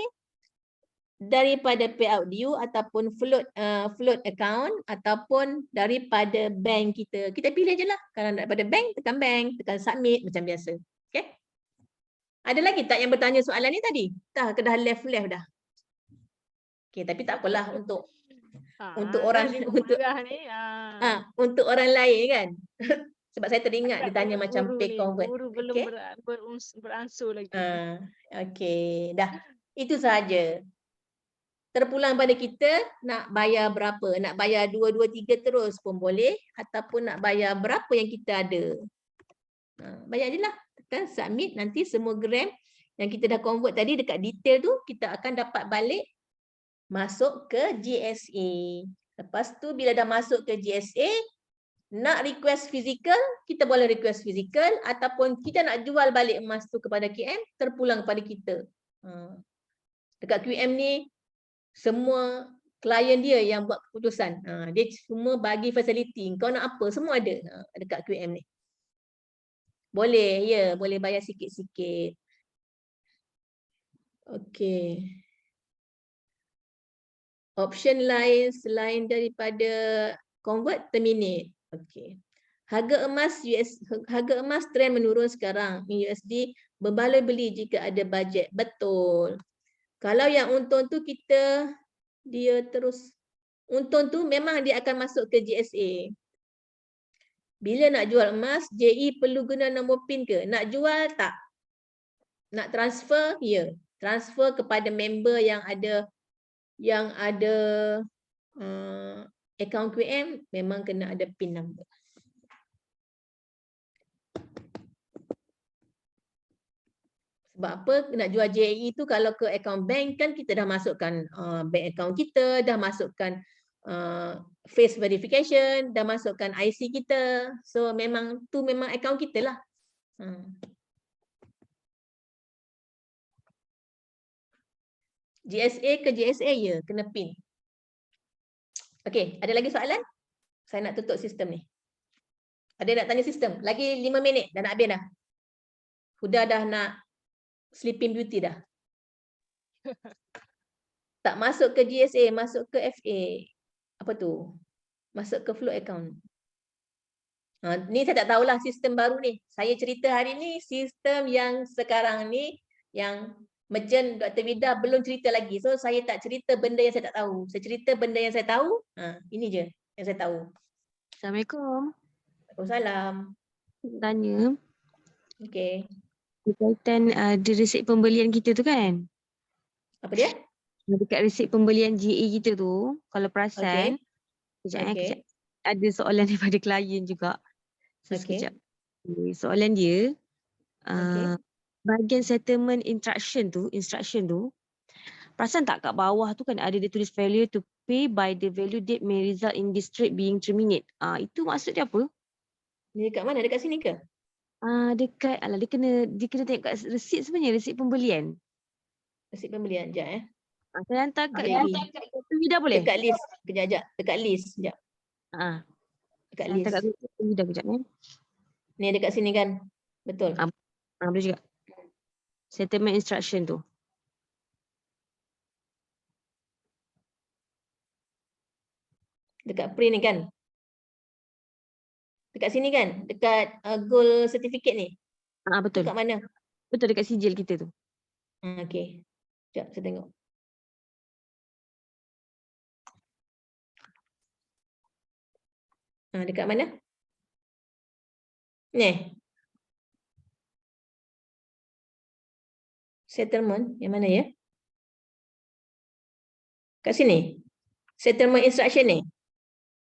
Speaker 2: daripada payout due ataupun float account ataupun daripada bank kita. Kita pilih je lah. Kalau daripada bank, tekan bank, tekan submit macam biasa. Okay. Ada lagi tak yang bertanya soalan ni tadi? Dah left dah. Okay, tapi tak apalah untuk untuk
Speaker 1: Kan
Speaker 2: orang
Speaker 1: cikgu
Speaker 2: untuk
Speaker 1: marah ni.
Speaker 2: untuk orang lain kan. Sebab saya teringat dia
Speaker 1: Agak
Speaker 2: tanya
Speaker 1: banyak
Speaker 2: macam
Speaker 1: guru
Speaker 2: pay
Speaker 1: ni.
Speaker 2: convert.
Speaker 1: Guru belum
Speaker 2: Okey.
Speaker 1: beransur lagi.
Speaker 2: Okey, dah. Itu sahaja. Terpulang pada kita nak bayar berapa. Nak bayar 2, 2, 3 terus pun boleh. Ataupun nak bayar berapa yang kita ada. Bayar je lah. Tekan submit. Nanti semua gram yang kita dah convert tadi dekat detail tu, kita akan dapat balik masuk ke GSA. Lepas tu bila dah masuk ke GSA, nak request fizikal, kita boleh request fizikal. Ataupun kita nak jual balik emas tu kepada QM, terpulang kepada kita. Dekat QM ni, semua klien dia yang buat keputusan. Dia semua bagi facility. Kau nak apa? Semua ada dekat QM ni. Boleh, ya. Boleh bayar sikit-sikit. Okey. Option lain selain daripada convert, terminate. Okey. Harga emas trend menurun sekarang. USD berbaloi beli jika ada bajet. Betul. Kalau yang untung tu dia terus untung tu memang dia akan masuk ke GSA. Bila nak jual emas, JE perlu guna nombor PIN ke? Nak jual tak? Nak transfer? Ya. Transfer kepada member yang ada account QM, memang kena ada PIN number. Sebab apa? Nak jual JE tu kalau ke account bank kan kita dah masukkan bank account kita, dah masukkan face verification, dah masukkan IC kita. So memang account kita lah. GSA ke GSA ya, kena PIN. Okey, ada lagi soalan? Saya nak tutup sistem ni. Ada nak tanya sistem? Lagi 5 minit dah nak habis dah. Huda dah nak Sleeping Beauty dah. Tak masuk ke GSA, masuk ke FA. Apa tu? Masuk ke flow account. Ni saya tak tahulah sistem baru ni. Saya cerita hari ni sistem yang sekarang ni yang Merchant Dr. Vida belum cerita lagi. So saya tak cerita benda yang saya tak tahu. Saya cerita benda yang saya tahu. Ini je yang saya tahu.
Speaker 1: Assalamualaikum.
Speaker 2: Waalaikumsalam.
Speaker 1: Tanya.
Speaker 2: Okey.
Speaker 1: Berkaitan di resip pembelian kita tu kan?
Speaker 2: Apa dia?
Speaker 1: Dekat resip pembelian GE kita tu, kalau perasan, kejap. Ada soalan daripada klien juga. So, sekejap. Soalan dia, bahagian settlement instruction tu, perasan tak kat bawah tu kan ada dia tulis failure to pay by the value date may result in this trade being terminate. Itu maksud dia apa?
Speaker 2: Ni dekat mana? Dekat sini ke?
Speaker 1: Dekat, dia kena tengok kat resit sebenarnya, resit pembelian.
Speaker 2: Resit pembelian, sekejap
Speaker 1: Saya hantar kat Vida boleh?
Speaker 2: Dekat list, kejap. Dekat list, sekejap. Dekat list.
Speaker 1: Hantar kat Vida kejap ni.
Speaker 2: Ni dekat sini kan? Betul.
Speaker 1: Boleh juga. Settlement instruction tu.
Speaker 2: Dekat print ni kan? Dekat sini kan? Dekat gold certificate ni?
Speaker 1: Betul.
Speaker 2: Dekat mana?
Speaker 1: Betul, dekat sijil kita tu.
Speaker 2: Okey. Sekejap, saya tengok. Dekat mana? Ni. Settlement, yang mana ya? Kat sini. Settlement instruction ni.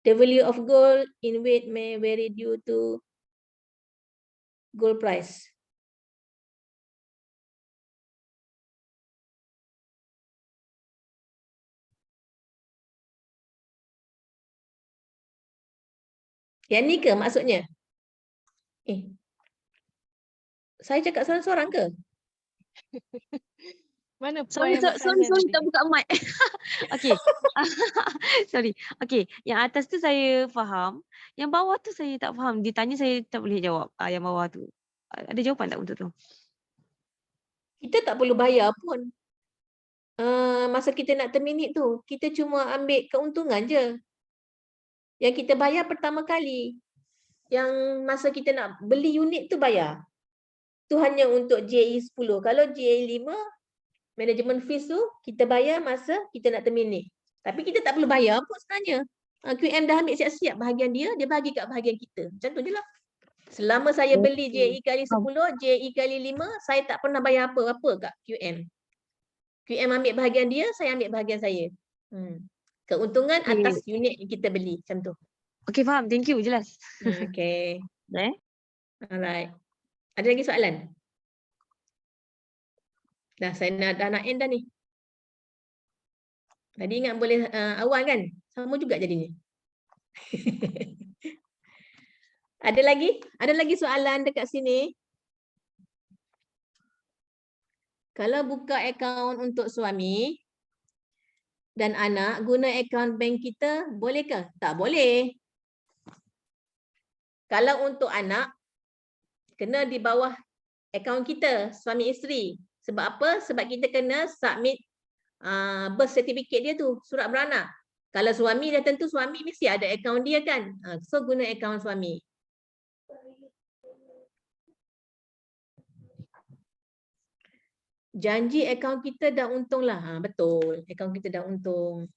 Speaker 2: The value of gold in weight may vary due to gold price. Yang ni ke maksudnya? Saya cakap seorang-seorang ke?
Speaker 1: Mana
Speaker 5: Sorry, tak buka mic.
Speaker 1: Okey. Sorry. Okey, yang atas tu saya faham, yang bawah tu saya tak faham. Ditanya saya tak boleh jawab. Yang bawah tu. Ada jawapan tak untuk tu?
Speaker 2: Kita tak perlu bayar pun. Masa kita nak terminate tu, kita cuma ambil keuntungan je. Yang kita bayar pertama kali. Yang masa kita nak beli unit tu bayar. Tu hanya untuk JE 10. Kalau JE 5, management fees tu kita bayar masa kita nak terminate. Tapi kita tak perlu bayar pun sebenarnya. QM dah ambil siap-siap bahagian dia, dia bagi kat bahagian kita. Macam tu je lah. Selama saya beli JE kali 10, JE kali 5, saya tak pernah bayar apa-apa kat QM. QM ambil bahagian dia, saya ambil bahagian saya. Keuntungan
Speaker 8: Okey.
Speaker 2: atas unit yang kita beli. Macam tu.
Speaker 8: Okey, faham. Thank you. Jelas.
Speaker 2: Okay.
Speaker 8: Eh?
Speaker 2: Alright. Ada lagi soalan? Dah saya dah nak end dah ni. Tadi ingat boleh awal kan? Sama juga jadinya. Ada lagi? Ada lagi soalan dekat sini? Kalau buka akaun untuk suami dan anak, guna akaun bank kita, bolehkah? Tak boleh. Kalau untuk anak, kena di bawah akaun kita, suami isteri. Sebab apa? Sebab kita kena submit birth certificate dia tu, surat beranak. Kalau suami dah tentu suami mesti ada akaun dia kan. So guna akaun suami. Janji akaun kita dah untung lah. Betul, akaun kita dah untung.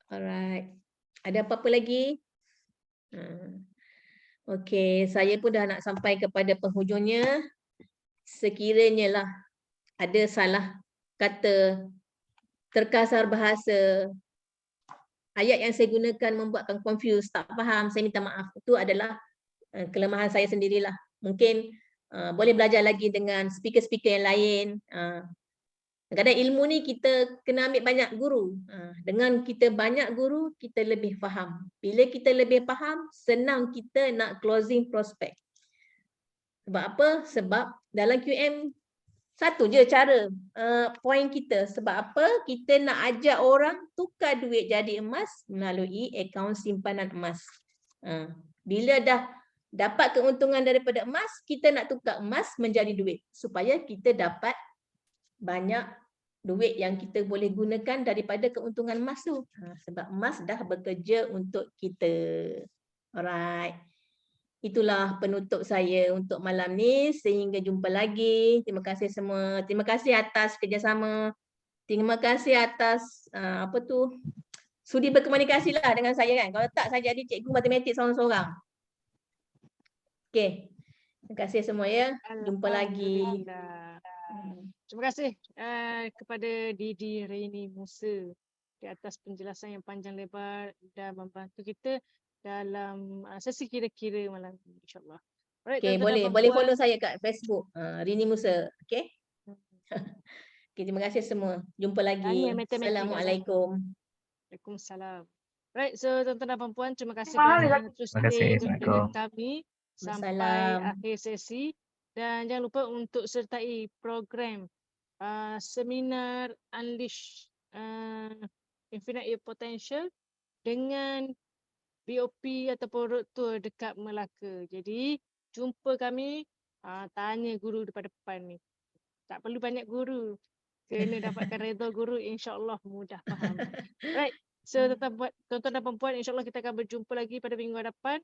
Speaker 2: Alright. Ada apa-apa lagi? Okey, saya pun dah nak sampai kepada penghujungnya. Sekiranya lah ada salah kata, terkasar bahasa, ayat yang saya gunakan membuatkan confused, tak faham, saya minta maaf. Itu adalah kelemahan saya sendirilah. Mungkin boleh belajar lagi dengan speaker-speaker yang lain. Kadang-kadang ilmu ni kita kena ambil banyak guru. Dengan kita banyak guru, kita lebih faham. Bila kita lebih faham, senang kita nak closing prospect. Sebab apa? Sebab dalam QM, satu je cara point kita. Sebab apa? Kita nak ajak orang tukar duit jadi emas melalui akaun simpanan emas. Bila dah dapat keuntungan daripada emas, kita nak tukar emas menjadi duit. Supaya kita dapat banyak duit yang kita boleh gunakan daripada keuntungan emas tu. Sebab emas dah bekerja untuk kita. Alright. Itulah penutup saya untuk malam ni. Sehingga jumpa lagi. Terima kasih semua. Terima kasih atas kerjasama. Terima kasih atas sudi berkomunikasi lah dengan saya kan. Kalau tak, saya jadi cikgu matematik seorang-seorang. Okay. Terima kasih semua ya. Jumpa lagi.
Speaker 1: Terima kasih kepada Didi Raini Musa di atas penjelasan yang panjang lebar dan membantu kita dalam sesi kira-kira malam ini, insyaAllah. Alright,
Speaker 2: Okay, boleh follow saya kat Facebook, Rini Musa. Okay. Okay, terima kasih semua. Jumpa lagi. Assalamualaikum.
Speaker 1: Waalaikumsalam. Right, so tuan-tuan dan puan-puan, terima kasih banyak terus stay dengan kami sampai akhir sesi. Dan jangan lupa untuk sertai program seminar Unleash Infinite Your Potential dengan BOP ataupun road tour dekat Melaka. Jadi jumpa kami, tanya guru depan-depan ni. Tak perlu banyak guru. Kena dapatkan redha guru, insya-Allah mudah faham. Right. So tuan-tuan dan puan-puan, insya-Allah kita akan berjumpa lagi pada minggu hadapan.